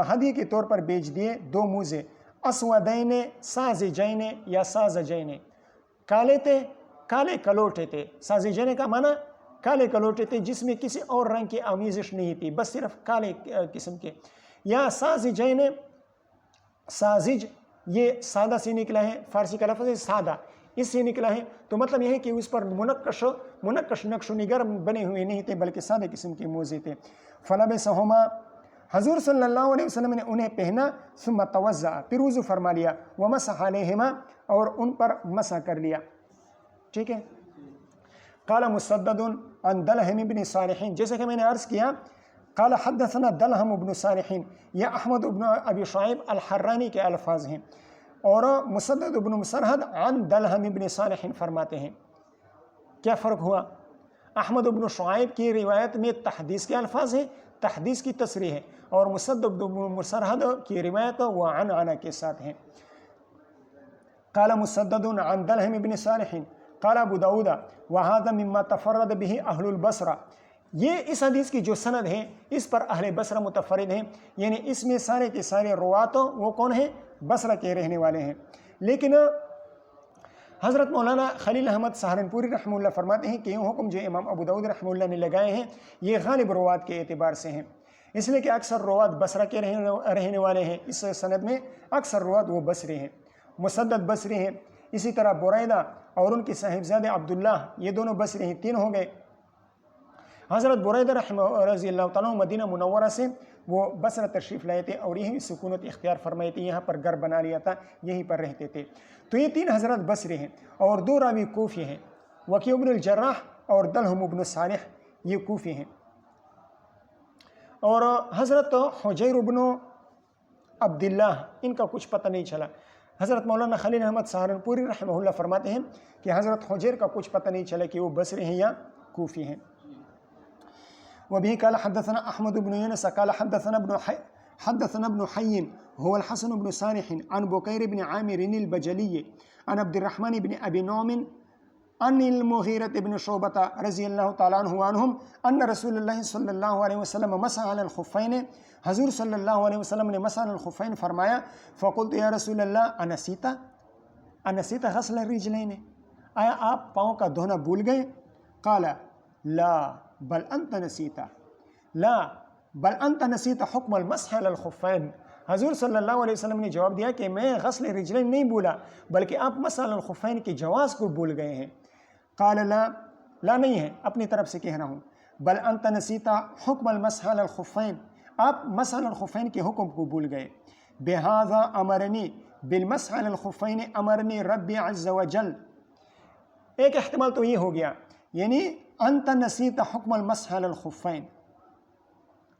ہدیے کے طور پر بیچ دیے، 2 موزے، اسودین سازجین یا سازجین، کالے تھے، کالے کلوٹے تھے۔ سازجین کا معنی کالے کلوٹے تھے جس میں کسی اور رنگ کی آمیزش نہیں تھی، بس صرف کالے قسم کے، یا سازجین، سازج یہ سادہ سے نکلا ہے، فارسی کا لفظ ہے سادہ، اس سے نکلا ہے، تو مطلب یہ ہے کہ اس پر منقش نقش و نگار بنے ہوئے نہیں تھے بلکہ سادہ قسم کے موزے تھے۔ فلبسہما، حضور صلی اللہ علیہ وسلم نے انہیں پہنا، ثم توضأ، پھر وضو فرما لیا، ومسح علیہما، اور ان پر مسح کر لیا۔ ٹھیک ہے۔ قال مسدد عن دلہم بن صالح، جیسے کہ میں نے عرض کیا، قال حدثنا دلہم بن صالح، یہ احمد بن ابی شعیب الحرانی کے الفاظ ہیں، اور مسدد بن مسرحد عن دلہم بن صالح فرماتے ہیں۔ کیا فرق ہوا؟ احمد بن شعیب کی روایت میں تحدیث کے الفاظ ہیں، تحدیث کی تصریح ہے، اور مسدد بن مسرحد کی روایت وہ عنعنہ کے ساتھ ہیں۔ قال مسدد عن دلہم بن صالح قال ابو داود وهذا مما تفرد به اہل البصرہ، یہ اس حدیث کی جو سند ہے اس پر اہل بصرہ متفرد ہیں، یعنی اس میں سارے کے سارے روات وہ کون ہیں؟ بصرہ کے رہنے والے ہیں۔ لیکن حضرت مولانا خلیل احمد سہارنپوری رحمہ اللہ فرماتے ہیں کہ یہ حکم جو امام ابو داود رحمہ اللہ نے لگائے ہیں یہ غالب روات کے اعتبار سے ہیں، اس لیے کہ اکثر روات بصرہ کے رہنے والے ہیں، اس سند میں اکثر روات وہ بصری ہیں، مسدد بصری ہیں، اسی طرح بریدہ اور ان کے صاحبزادے عبداللہ یہ دونوں بصری ہیں، 3 ہو گئے۔ حضرت بریدہ رضی اللہ تعالیٰ مدینہ منورہ سے وہ بصرہ تشریف لائے تھے اور یہی سکونت اختیار فرمائی تھی، یہاں پر گھر بنا لیا تھا، یہیں پر رہتے تھے۔ تو یہ 3 حضرت بصری ہیں، اور 2 راوی کوفی ہیں، وکیع بن الجراح اور دلہم بن صالح یہ کوفی ہیں۔ اور حضرت حجیر بن عبداللہ ان کا کچھ پتہ نہیں چلا۔ حضرت مولانا خلیل احمد سہارنپوری رحمہ اللہ فرماتے ہیں کہ حضرت حجیر کا کچھ پتہ نہیں چلا کہ وہ بصری ہیں یا کوفی ہیں۔ وبه قال حدثنا احمد بن يونس قال حدثنا ابن حي هو الحسن بن صالح عن بكير بن عامر البجلي عن عبد الرحمن بن ابي نعم عن المغيرة بن شعبة رضي الله تعالى عنه وعنهم ان رسول الله صلی اللہ علیہ وسلم مسح على الخفين، حضور صلی اللہ علیہ وسلم نے مسح على الخفين فرمایا، فقلت یا رسول اللہ انسیت غسل الرجلین، آیا آپ پاؤں کا دھونا بھول گئے؟ قال لا بل انت نسیتا، لا بل انت نسیت حکم المسح علی الخفین، حضور صلی اللہ علیہ وسلم نے جواب دیا کہ میں غسل رجلین نہیں بولا بلکہ آپ مسح علی الخفین کے جواز کو بھول گئے ہیں۔ قال لا نہیں ہے، اپنی طرف سے کہہ رہا ہوں، بل انت نسیت حکم المسح علی الخفین، آپ مسح علی الخفین کے حکم کو بھول گئے۔ بہذا امرنی بالمسح علی الخفین امرنی ربی عز وجل، ایک احتمال تو یہ ہو گیا، یعنی انت نسیت حکم المسح علی الخفین،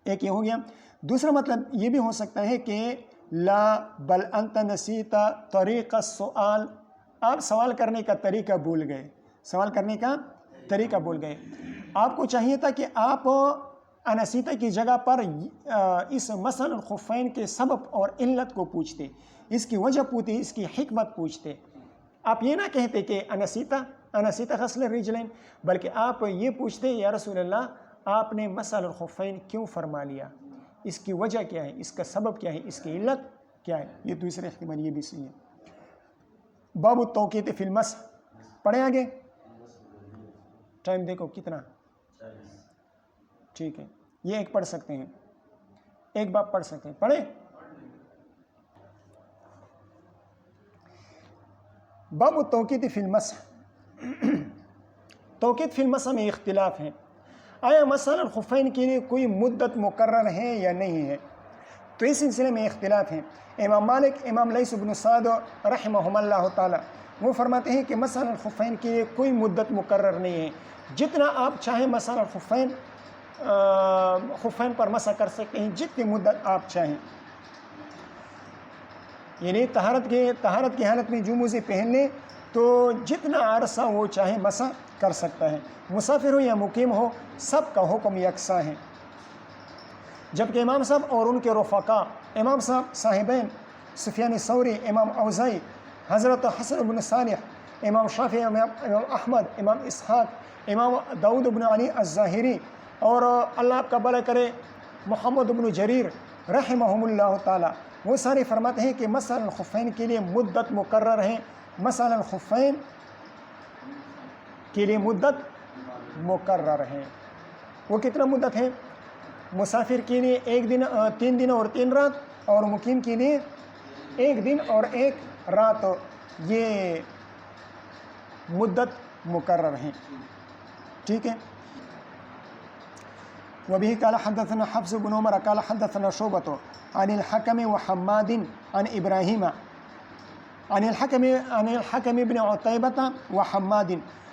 ایک یہ ہو گیا۔ دوسرا مطلب یہ بھی ہو سکتا ہے کہ لا بل انت نسیت طریق السؤال، آپ سوال کرنے کا طریقہ بھول گئے، سوال کرنے کا طریقہ بھول گئے۔ آپ کو چاہیے تھا کہ آپ انسیتا کی جگہ پر اس مسح الخفین کے سبب اور علت کو پوچھتے، اس کی وجہ پوچھتے، اس کی حکمت پوچھتے۔ آپ یہ نہ کہتے کہ انسیتا غسل الرجلین، بلکہ آپ یہ پوچھتے یا رسول اللہ آپ نے مسح الخفین کیوں فرما لیا، اس کی وجہ کیا ہے، اس کا سبب کیا ہے، اس کی علت کیا ہے۔ یہ دوسرے احتمال یہ بھی صحیح ہے۔ باب التوقیت فی المسح، پڑھیں آگے، ٹائم دیکھو کتنا، ٹھیک ہے، یہ ایک پڑھ سکتے ہیں، ایک باب پڑھ سکتے ہیں، پڑھیں۔ باب التوقیت فی المسح، توقیت فی المسح میں اختلاف ہے، آیا مسح الخفین کے لیے کوئی مدت مقرر ہے یا نہیں ہے، تو اس سلسلے میں اختلاف ہے۔ امام مالک، امام لیث بن سعد رحمہم اللہ تعالی، وہ فرماتے ہیں کہ مسح الخفین کے لیے کوئی مدت مقرر نہیں ہے، جتنا آپ چاہیں مسح الخفین خفین پر مسح کر سکتے ہیں، جتنی مدت آپ چاہیں، یعنی طہارت کی حالت میں جو موزے پہن لیں تو جتنا عرصہ وہ چاہے مسح کر سکتا ہے، مسافر ہو یا مقیم ہو، سب کا حکم یکساں ہے۔ جبکہ امام صاحب اور ان کے رفقا، امام صاحب صاحبین سفیان ثوری، امام اوزائی، حضرت حسن بن صالح، امام شافعی، امام احمد، امام اسحاق، امام داؤد بن علی الظاہری، اور اللہ آپ کا بھلا کرے محمد بن جریر رحمہم اللہ تعالی، وہ سارے فرماتے ہیں کہ مسح الخفین کے لیے مدت مقرر ہے، مسح الخفین کے لیے مدت مقرر ہے۔ وہ کتنا مدت ہے؟ مسافر کے لیے 3 دن اور 3 رات، اور مقیم کے لیے 1 دن اور 1 رات، یہ مدت مقرر ہیں، ٹھیک ہے۔ وبه قال حدثنا حفص بن عمر قال حدثنا شعبة عن الحكم وحماد عن إبراهيم عن الحكم بن عتيبة وحماد،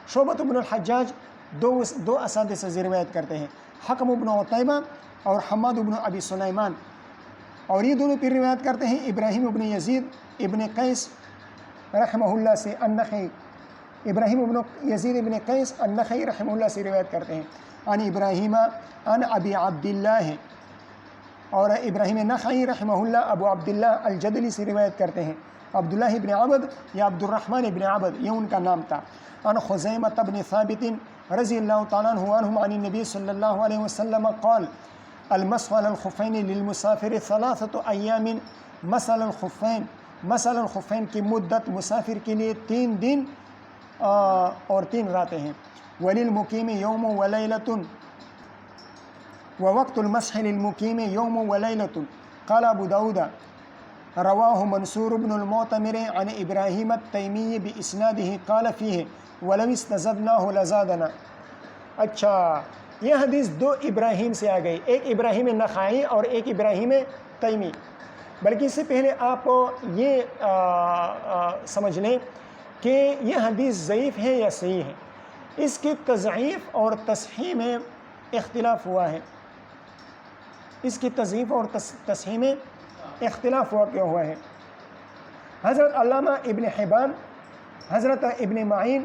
شعبة بن الحجاج دو اساتذہ سے روایت کرتے ہیں، حکم بن عتیبہ اور حماد بن ابی سلیمان، اور یہ دونوں پھر روایت کرتے ہیں ابراہیم بن یزید ابن قیس رحمہ اللہ سے، النخعی، ابراہیم بن یزید ابن قیس النخعی رحمہ اللہ سے روایت کرتے ہیں، عن ابراہیم عن ابی عبداللہ، اور ابراہیم نخعی رحمہ اللہ ابو عبداللہ الجدلی سے روایت کرتے ہیں، عبداللہ ابن عبد یا عبد الرحمن ابن عبد یہ ان کا نام تھا، عن خزیمۃ بن ثابت رضی اللہ تعالیٰ عنہ عن النبی صلی اللہ علیہ وسلم قال المسح علی الخفین للمسافر 3 ایام، مسح الخفین کی مدت مسافر کے لیے 3 دن اور 3 راتیں ہیں، وللمقیم یوم ولیلۃ، ووقت المسح للمقیم یوم ولیلۃ، قال ابو داود رواہ منصور بن المعتمر عن ابراہیم التیمی باسنادہ قال فیہ ولو استزدناہ لزادنا۔ اچھا، یہ حدیث 2 ابراہیم سے آ گئی، ایک ابراہیم نخعی اور ایک ابراہیم تیمی، بلکہ اس سے پہلے آپ یہ سمجھ لیں کہ یہ حدیث ضعیف ہے یا صحیح ہے، اس کی تضعیف اور تصحیح میں اختلاف ہوا ہے، اس کی تضعیف اور تصحیح میں اختلاف ہوا ہے۔ حضرت علامہ ابن حبان، حضرت ابن معین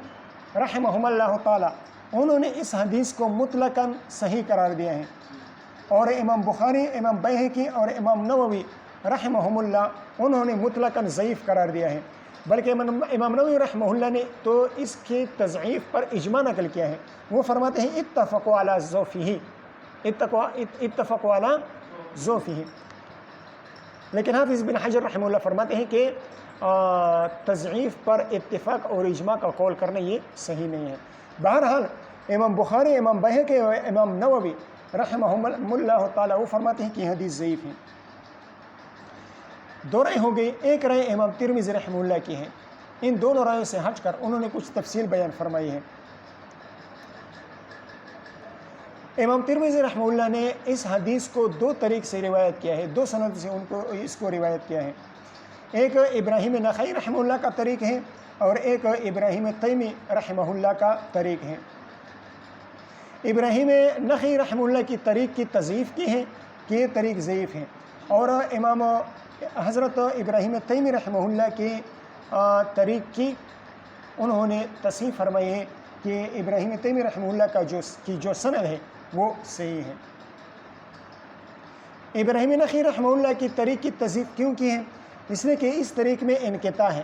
رحمہم اللہ تعالی، انہوں نے اس حدیث کو مطلقاً صحیح قرار دیا ہے، اور امام بخاری، امام بیہقی اور امام نووی رحمہم اللہ انہوں نے مطلقاً ضعیف قرار دیا ہے، بلکہ امام نووی رحمہ اللہ نے تو اس کی تضعیف پر اجماع نقل کیا ہے، وہ فرماتے ہیں اتفقوا علی ضعفہ، اتفقوا علی ضعفہ، لیکن حافظ بن حجر رحمہ اللہ فرماتے ہیں کہ تضعیف پر اتفاق اور اجماع کا قول کرنا یہ صحیح نہیں ہے۔ بہرحال امام بخاری، امام بیہقی اور امام نووی رحمہم اللہ تعالیٰ وہ فرماتے ہیں کہ یہ حدیث ضعیف ہے۔ دو رائے ہو گئی، ایک رائے امام ترمذی رحمہ اللہ کی ہے، ان دونوں رائوں سے ہٹ کر انہوں نے کچھ تفصیل بیان فرمائی ہے۔ امام ترمذی رحمہ اللہ نے اس حدیث کو دو طریق سے روایت کیا ہے، دو سند سے اس کو روایت کیا ہے۔ ایک ابراہیم نخعی رحمہ اللہ کا طریق ہے اور ایک ابراہیم تیمی رحمہ اللہ کا طریق ہے۔ ابراہیم نخعی رحمہ اللہ کی طریق کی تضعیف کی ہے کہ یہ طریق ضعیف ہے، اور امام حضرت ابراہیم تیمی رحمہ اللہ کی طریق کی انہوں نے تصحیح فرمائی ہے کہ ابراہیم تیمی رحمہ اللہ کا جو سند ہے وہ صحیح ہے۔ ابراہیم نخعی رحمہ اللہ کی طریق کی تضعیف کیوں کی ہے؟ اس لیے کہ اس طریق میں انقطاع ہے۔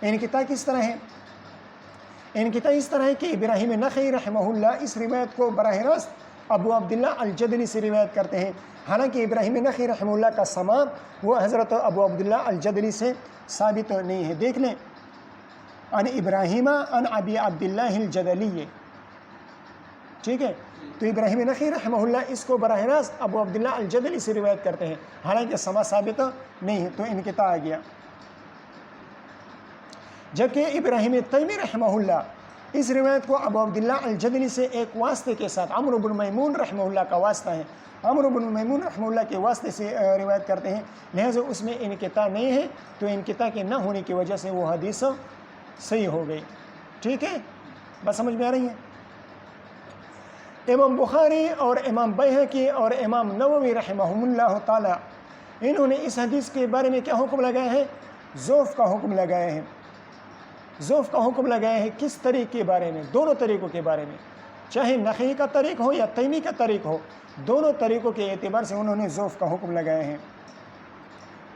انقطاع کس طرح ہے؟ انقطاع اس طرح ہے کہ ابراہیم نخعی رحمہ اللہ اس روایت کو براہ راست ابو عبداللہ الجدلی سے روایت کرتے ہیں، حالانکہ ابراہیم نخعی رحمہ اللہ کا سماع وہ حضرت ابو عبداللہ الجدلی سے ثابت نہیں ہے۔ دیکھ لیں، ان ابراہیم ان ابی عبداللہ الجدلی، ٹھیک ہے، تو ابراہیم نخعی رحمہ اللہ اس کو براہ راست ابو عبداللہ الجدلی سے روایت کرتے ہیں، حالانکہ سماع ثابت نہیں ہے، تو انقطاع آ گیا۔ جبکہ ابراہیم تیمی رحمہ اللہ اس روایت کو ابو عبداللہ الجدلی سے ایک واسطے کے ساتھ، عمرو بن میمون رحمہ اللہ کا واسطہ ہے، عمرو بن میمون رحمہ اللہ کے واسطے سے روایت کرتے ہیں، لہذا اس میں انقطاع نہیں ہے، تو انقطاع کے نہ ہونے کی وجہ سے وہ حدیث صحیح ہو گئی۔ ٹھیک ہے، بس سمجھ میں آ رہی ہے؟ امام بخاری اور امام بیہقی اور امام نووی رحمہم اللہ تعالی انہوں نے اس حدیث کے بارے میں کیا حکم لگایا ہے؟ ضعف کا حکم لگایا ہے۔ ضعف کا حکم لگایا ہے کس طریق کے بارے میں؟ دونوں طریقوں کے بارے میں، چاہے نخعی کا طریق ہو یا تیمی کا طریق ہو، دونوں طریقوں کے اعتبار سے انہوں نے ضعف کا حکم لگایا ہے۔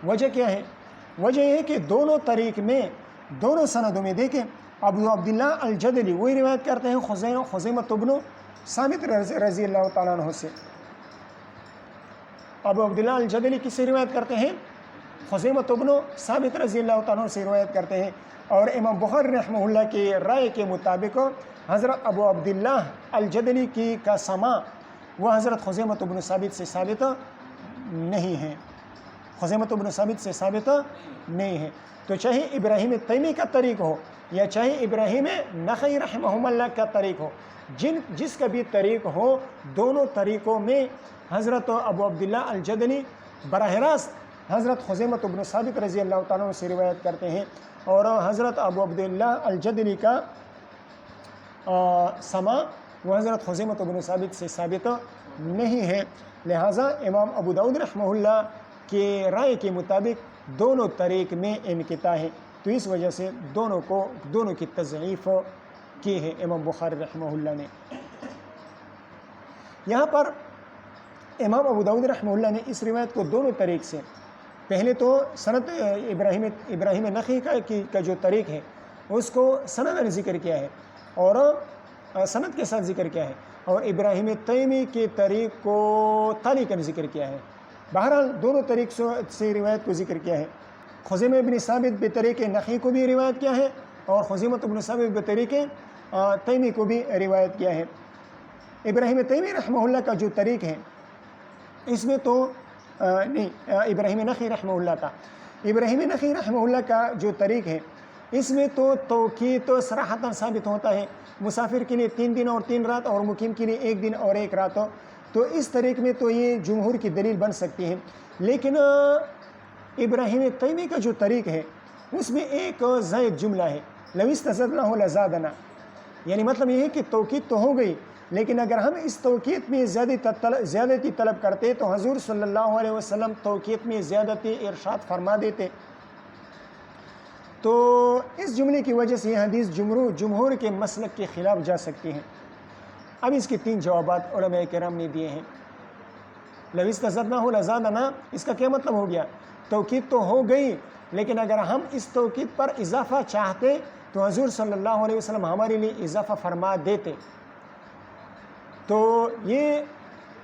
وجہ کیا ہے؟ وجہ یہ ہے کہ دونوں طریق میں، دونوں سندوں میں دیکھیں، ابو عبداللہ الجدلی وہی روایت کرتے ہیں خزیمۃ بن ثابت رضی اللہ تعالیٰ عنہ سے۔ ابو عبداللہ الجدلی کس سے روایت کرتے ہیں؟ خزیمۃ بن ثابت رضی اللہ تعالیٰ عنہ سے روایت کرتے ہیں، اور امام بخاری رحمہ اللہ کی رائے کے مطابق حضرت ابو عبداللہ الجدلی کی کا سماع وہ حضرت خزیمۃ بن ثابت سے ثابت نہیں ہے، خزیمۃ بن ثابت سے ثابت نہیں ہے۔ تو چاہے ابراہیم تیمی کا طریق ہو یا چاہے ابراہیم نخعی رحمہ اللہ کا طریق ہو، جس کا بھی طریق ہو، دونوں طریقوں میں حضرت ابو عبداللہ الجدلی براہ راست حضرت خزیمۃ بن ثابت رضی اللہ تعالیٰ عنہ سے روایت کرتے ہیں، اور حضرت ابو عبداللہ الجدلی کا سماع وہ حضرت خزیمۃ بن ثابت سے ثابت نہیں ہے۔ لہٰذا امام ابو داؤد رحمہ اللہ کے رائے کے مطابق دونوں طریق میں انقطاع ہے، تو اس وجہ سے دونوں کی تضعیف کی ہے امام بخاری رحمہ اللہ نے۔ یہاں پر امام ابو داؤد رحمہ اللہ نے اس روایت کو دونوں طریق سے، پہلے تو سند ابراہیم نخعی کا جو طریق ہے اس کو سند ذکر کیا ہے اور سند کے ساتھ ذکر کیا ہے، اور ابراہیم تیمی کے طریق کو تعلیقاً ذکر کیا ہے۔ بہرحال دونوں طریق سے روایت کو ذکر کیا ہے۔ خزیمہ بن ثابت بطریق نخعی کو بھی روایت کیا ہے، اور خزیمۃ بن ثابت بطریق تیمی کو بھی روایت کیا ہے۔ ابراہیم تیمی رحمہ اللہ کا جو طریق ہے اس میں تو نہیں، ابراہیم نخعی رحمہ اللہ کا جو طریق ہے اس میں تو توقید صراحتاً ثابت ہوتا ہے، مسافر کے لیے 3 دن اور 3 رات اور مقیم کے لیے 1 دن اور 1 رات، تو اس طریق میں تو یہ جمہور کی دلیل بن سکتی ہے۔ لیکن ابراہیم تیمی کا جو طریق ہے اس میں ایک زائد جملہ ہے، لو استزدناه لزادنا، یعنی مطلب یہ ہے کہ توقید تو ہو گئی، لیکن اگر ہم اس توقید میں زیادتی طلب کرتے تو حضور صلی اللہ علیہ وسلم توقید میں زیادتی ارشاد فرما دیتے۔ تو اس جملے کی وجہ سے یہ حدیث جمہور کے مسلک کے خلاف جا سکتی ہے۔ اب اس کے 3 جوابات علماء کرام نے دیے ہیں۔ لو استزدناه لزادنا، اس کا کیا مطلب ہو گیا؟ توقید تو ہو گئی، لیکن اگر ہم اس توقید پر اضافہ چاہتے تو حضور صلی اللہ علیہ وسلم ہمارے لیے اضافہ فرما دیتے۔ تو یہ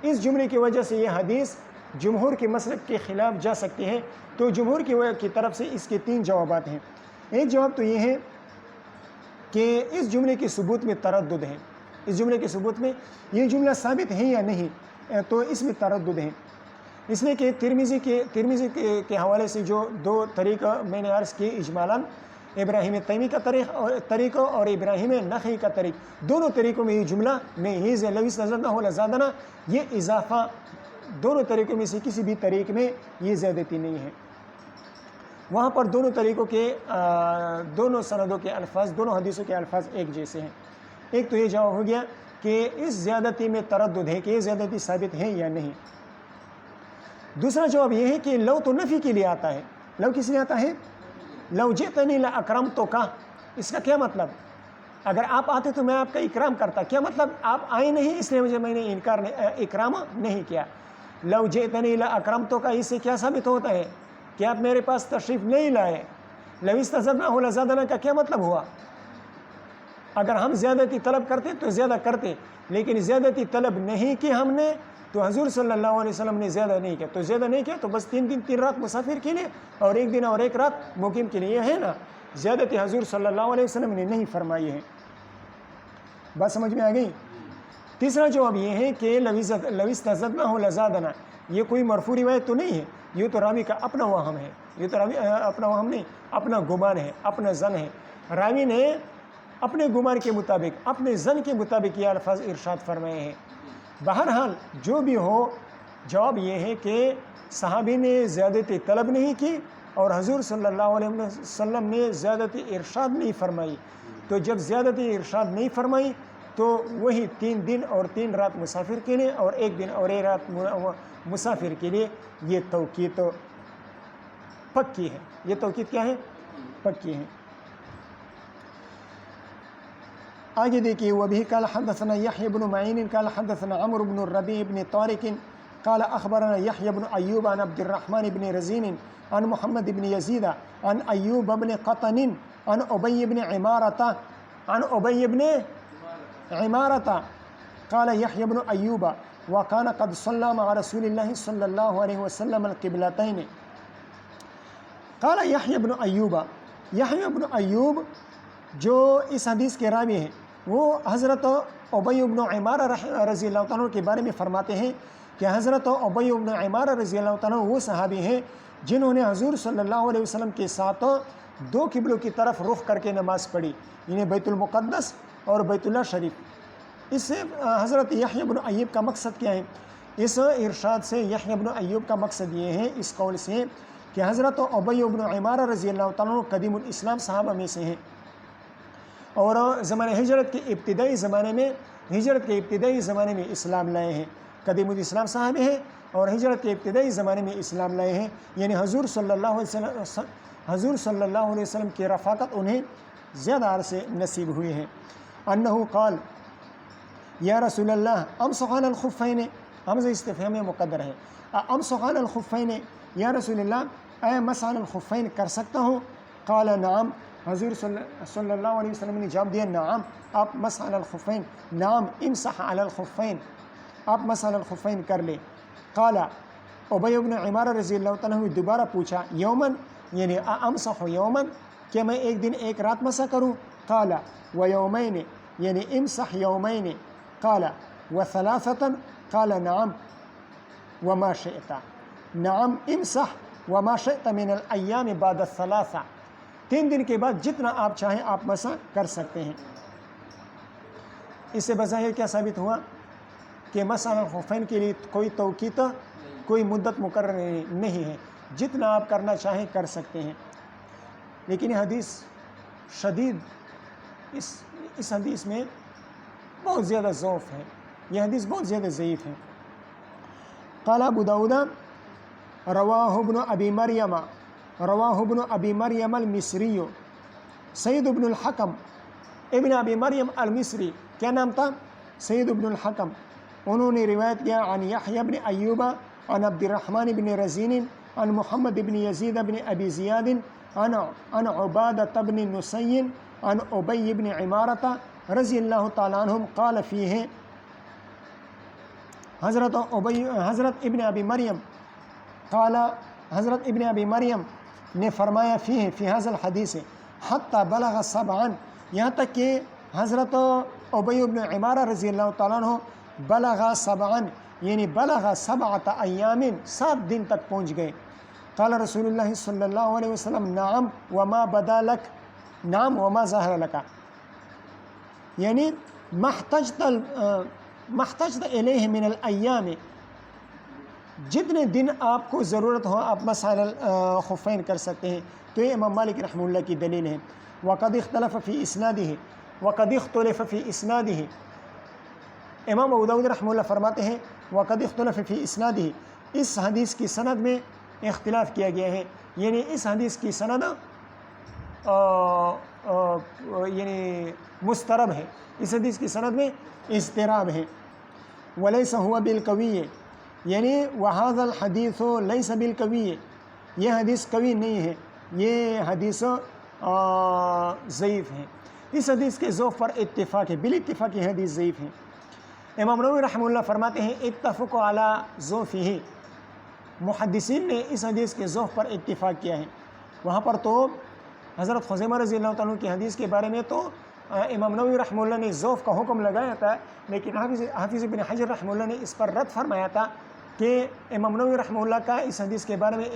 اس جملے کی وجہ سے یہ حدیث جمہور کے مسلک کے خلاف جا سکتی ہے۔ تو جمہور کی طرف سے اس کے 3 جوابات ہیں۔ ایک جواب تو یہ ہے کہ اس جملے کے ثبوت میں تردد ہے، اس جملے کے ثبوت میں یہ جملہ ثابت ہے یا نہیں، تو اس میں تردد ہے، اس لیے کہ ترمذی کے حوالے سے جو دو طریقہ میں نے عرض کیے اجمالاً، ابراہیم تیمی کا طریقہ اور ابراہیم نخعی کا طریقہ، دونوں طریقوں میں یہ جملہ میں یہ لو استزدنا لزادنا، یہ اضافہ دونوں طریقوں میں سے کسی بھی طریق میں یہ زیادتی نہیں ہے۔ وہاں پر دونوں طریقوں کے دونوں سندوں کے الفاظ، دونوں حدیثوں کے الفاظ ایک جیسے ہیں۔ ایک تو یہ جواب ہو گیا کہ اس زیادتی میں تردد ہے کہ یہ زیادتی ثابت ہے یا نہیں۔ دوسرا جواب یہ ہے کہ لو تو نفی کے لیے آتا ہے۔ لو کس لیے آتا ہے؟ لو جئتنی لاکرمتک، اس کا کیا مطلب؟ اگر آپ آتے تو میں آپ کا اکرام کرتا، کیا مطلب آپ آئے نہیں اس لیے میں نے اکرام نہیں کیا۔ لو جئتنی لاکرمتک، اس سے کیا ثابت ہوتا ہے کہ آپ میرے پاس تشریف نہیں لائے۔ لو استزدنا لزادنا کا کیا مطلب ہوا؟ اگر ہم زیادتی طلب کرتے تو زیادہ کرتے، لیکن زیادتی طلب نہیں کی ہم نے تو حضور صلی اللہ علیہ وسلم نے زیادہ نہیں کیا، تو زیادہ نہیں کیا تو بس 3 دن 3 رات مسافر کے لیے اور 1 دن اور 1 رات مقیم کے لیے، یہ ہے نا، زیادتی حضور صلی اللہ علیہ وسلم نے نہیں فرمائی ہے۔ بات سمجھ میں آ گئی؟ تیسرا جواب یہ ہے کہ لو استزدنا لزادنا، یہ کوئی مرفوع روایت تو نہیں ہے، یہ تو راوی کا اپنا وہم ہے، یہ تو راوی اپنا وہم نہیں، اپنا گمان ہے، اپنا ظن ہے۔ راوی نے اپنے گمان کے مطابق، اپنے ظن کے مطابق یہ الفاظ ارشاد فرمائے ہیں۔ بہرحال جو بھی ہو، جواب یہ ہے کہ صحابی نے زیادتی طلب نہیں کی اور حضور صلی اللہ علیہ وسلم نے زیادتی ارشاد نہیں فرمائی، تو جب زیادتی ارشاد نہیں فرمائی تو وہی 3 دن اور 3 رات مسافر کے لیے اور 1 دن اور 1 رات مسافر کے لیے یہ توقیت پکی ہے۔ یہ توقیت کیا ہے؟ پکی ہے۔ آگے دیکھیے، وبه قال حدثنا يحيى بن معين قال حدثنا عمرو بن الربيع بن طارق قال أخبرنا يحيى بن أيوب عن عبد الرحمن بن رزين عن محمد بن يزيد عن أيوب بن قطن عن أبي بن عمارة قال يحيى بن أيوب وكان قد صلى مع رسول الله صلى الله عليه وسلم القبلتين۔ قال يحيى بن أيوب جو اس حدیث کے راوی ہیں وہ حضرت ابی بن عمارہ رضی اللہ عنہ کے بارے میں فرماتے ہیں کہ حضرت ابی بن عمارہ رضی اللہ عنہ وہ صحابی ہیں جنہوں نے حضور صلی اللہ علیہ وسلم کے ساتھ 2 قبلوں کی طرف رخ کر کے نماز پڑھی، یعنی بیت المقدس اور بیت اللہ شریف۔ اس سے حضرت یحییٰ بن ایوب کا مقصد کیا ہے؟ اس ارشاد سے یحییٰ بن ایوب کا مقصد یہ ہے، اس قول سے، کہ حضرت ابی بن عمارہ رضی اللہ عنہ قدیم الاسلام صحابہ میں سے ہیں اور زمانہ ہجرت کے ابتدائی زمانے میں اسلام لائے ہیں، قدیم الاسلام صحابہ ہیں اور ہجرت کے ابتدائی زمانے میں اسلام لائے ہیں، یعنی حضور صلی اللہ علیہ وسلم کی رفاقت انہیں زیادہ عرصے نصیب ہوئی ہے۔ انہو قال یا رسول اللہ امسح علی الخفین، حمزہ استفہام مقدر ہے، امسح علی الخفین، یا رسول اللہ اے مسح علی الخفین کر سکتا ہوں؟ قال نعم، حضور صلی اللہ علیہ وسلم نے جواب دیا نعم، آپ مسح علی الخفین، نعم امسح علی الخفین، آپ مسح علی الخفین کر لیں۔ قال ابی بن عمارہ رضی اللہ عنہ نے دوبارہ پوچھا یومن، یعنی امسح یومن، کہ میں 1 دن 1 رات مسح کروں؟ قال ویومین، یعنی امسح یومین، قال وثلاثة، قال نعم وما شئت، نعم امسح وما شئت من الایام بعد الثلاثہ، 3 دن کے بعد جتنا آپ چاہیں آپ مسح کر سکتے ہیں۔ اس سے بظاہر کیا ثابت ہوا کہ مسح علی الخفین کے لیے کوئی توقیت، کوئی مدت مقرر نہیں ہے، جتنا آپ کرنا چاہیں کر سکتے ہیں۔ لیکن یہ حدیث شدید، اس حدیث میں بہت زیادہ ضعف ہے، یہ حدیث بہت زیادہ ضعیف ہے۔ قال ابو داؤد رواہ ابن ابی مریم المصری، سید بن الحکم ابن ابی مریم المصری، کیا نام تھا؟ سید بن الحکم، انہوں نے روایت کیا عن یحییٰ بن ایوب عن عبد الرحمن بن رزین عن محمد بن یزید بن ابی زیاد عن عبادہ بن نصی عن ابی بن عمارہ رضی اللہ تعالیٰ عنہم قال فیہ، حضرت ابن ابی مریم قال، حضرت ابن ابی مریم نے فرمایا فی ھذا الحدیث حتی بلغ 7، یہاں تک کہ حضرت ابی بن عمارہ رضی اللہ تعالیٰ عنہ بلغ سبعا یعنی بلغ 7 ایام 7 دن تک پہنچ گئے. قال رسول اللہ صلی اللہ علیہ وسلم نعم وما بدا لک نعم وما ظاہر لکا یعنی محتجت الیہ من الایام جتنے دن آپ کو ضرورت ہو آپ مسائل خفین کر سکتے ہیں. تو یہ امام مالک رحمہ اللہ کی دلیل ہے. وقد اختلف فی اسنادہ امام ابو داؤد رحمہ اللہ فرماتے ہیں وقد اختلف فی اسنادہ اس حدیث کی سند میں اختلاف کیا گیا ہے یعنی اس حدیث کی سند یعنی مسترب ہے, اس حدیث کی سند میں اضطراب ہے. ولیس هو بالقوی یعنی وہذا الحدیث لیس بالقوی یہ حدیث قوی نہیں ہے, یہ حدیث ضعیف ہے. اس حدیث کے ضعف پر اتفاق ہے, بالاتفاق یہ حدیث ضعیف ہے. امام نووی رحمہ اللہ فرماتے ہیں اتفقوا علی ضعفہ محدثین نے اس حدیث کے ضعف پر اتفاق کیا ہے. وہاں پر تو حضرت خزیمہ رضی اللہ تعالیٰ کی حدیث کے بارے میں تو امام نووی رحمہ اللہ نے ضعف کا حکم لگایا تھا, لیکن حافظ ابن حجر رحمہ اللہ نے اس پر رد فرمایا تھا کہ امام نووی رحمہ اللہ کا اس حدیث کے بارے میں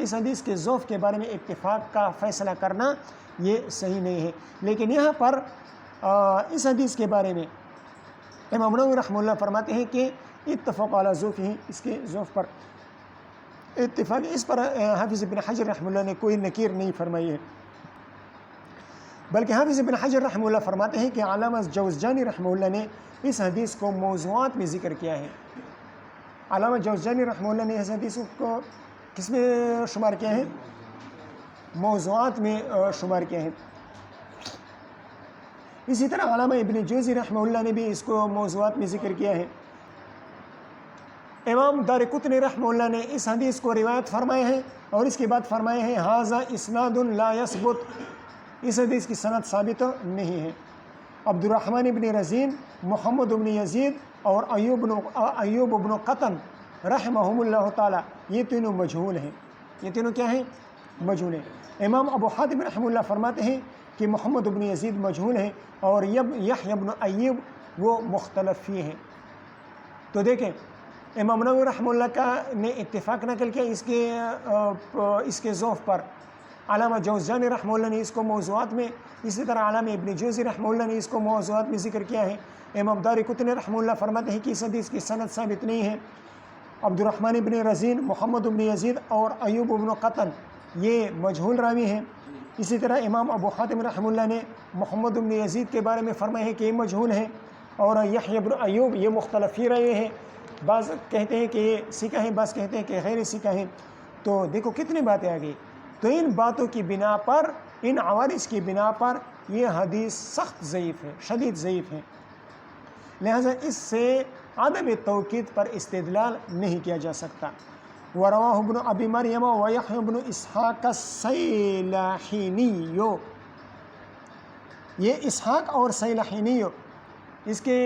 اس حدیث کے ضعف کے بارے میں اتفاق کا فیصلہ کرنا یہ صحیح نہیں ہے. لیکن یہاں پر اس حدیث کے بارے میں امام نووی رحمہ اللہ فرماتے ہیں کہ اتفق علی ضعفہ اس کے ضعف پر اتفاق, اس پر حافظ ابن حجر رحمہ اللہ نے کوئی نکیر نہیں فرمائی ہے. بلکہ حافظ ابن حجر رحمہ اللہ فرماتے ہیں کہ علامہ جوزجانی رحمہ اللہ نے اس حدیث کو موضوعات میں ذکر کیا ہے. علامہ جوزجانی رحمہ اللہ نے اس حدیث کو کس میں شمار کیا ہے؟ موضوعات میں شمار کیا ہے. اسی طرح علامہ ابن جوزی رحمہ اللہ نے بھی اس کو موضوعات میں ذکر کیا ہے. امام دارقطنی رحمہ اللہ نے اس حدیث کو روایت فرمائے ہیں اور اس کے بعد فرمائے ہیں ھذا اسناد لا یثبت, اس حدیث کی سند ثابت نہیں ہے. عبد الرحمن ابن رزین, محمد ابن یزید اور ایوب ابن قطن رحمہم اللہ تعالی یہ تینوں مجہول ہیں. یہ تینوں کیا ہیں؟ مجہول ہیں. امام ابو حاتم رحمہ اللہ فرماتے ہیں کہ محمد ابن یزید مجہول ہیں اور یحییٰ ابن ایوب وہ مختلف فی ہیں. تو دیکھیں امام نووی رحمہ اللہ کا نے اتفاق نقل کیا اس کے ضعف پر. علامہ جوزجانی رحمہ اللہ نے اس کو موضوعات میں, اسی طرح علامہ ابن جوزی رحمہ اللہ نے اس کو موضوعات میں ذکر کیا ہے. امام دارقطنی رحمہ اللہ فرماتے ہیں کہ اس حدیث کی سند ثابت نہیں ہے. عبد الرحمن ابن رزین, محمد ابن یزید اور ایوب ابن قطن یہ مجہول راوی ہیں. اسی طرح امام ابو حاتم رحمہ اللہ نے محمد ابن یزید کے بارے میں فرمایا ہے کہ یہ مجہول ہیں اور یحییٰ ابن ایوب یہ مختلف فی رہے ہیں. بعض کہتے ہیں کہ یہ سکہ ہیں, بعض کہتے ہیں کہ غیر سکہ ہیں. تو دیکھو کتنی باتیں آ گئی. تو ان باتوں کی بنا پر, ان عوارض کی بنا پر یہ حدیث سخت ضعیف ہے, شدید ضعیف ہے. لہذا اس سے عدم توقید پر استدلال نہیں کیا جا سکتا. وَرَوَاهُ ابن ابی مریم وَيَحْيَى ابن اسحاق السیلحینی, یہ اسحاق اور سیلحینی اس کے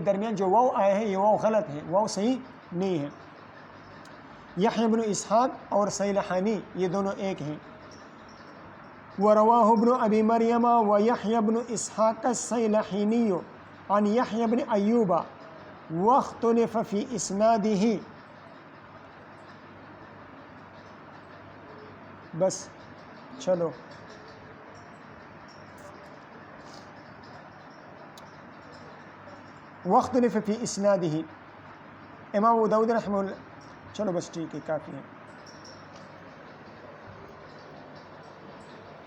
درمیان جو واو آئے ہیں یہ واو غلط ہے, واو صحیح نہیں ہے. یحییٰ ابن اسحاق اور سیلحانی یہ دونوں ایک ہیں. وَرَوَاهُ ابن ابی مریم وَيَحْيَى ابن اسحاق السیلحینی عن یحییٰ ابن ایوب واختلف فی اسنادہ. بس چلو واختلف فی اسنادہ امام ابو داؤد رحمہ اللہ. چلو بس ٹھیک ہے, کافی ہے.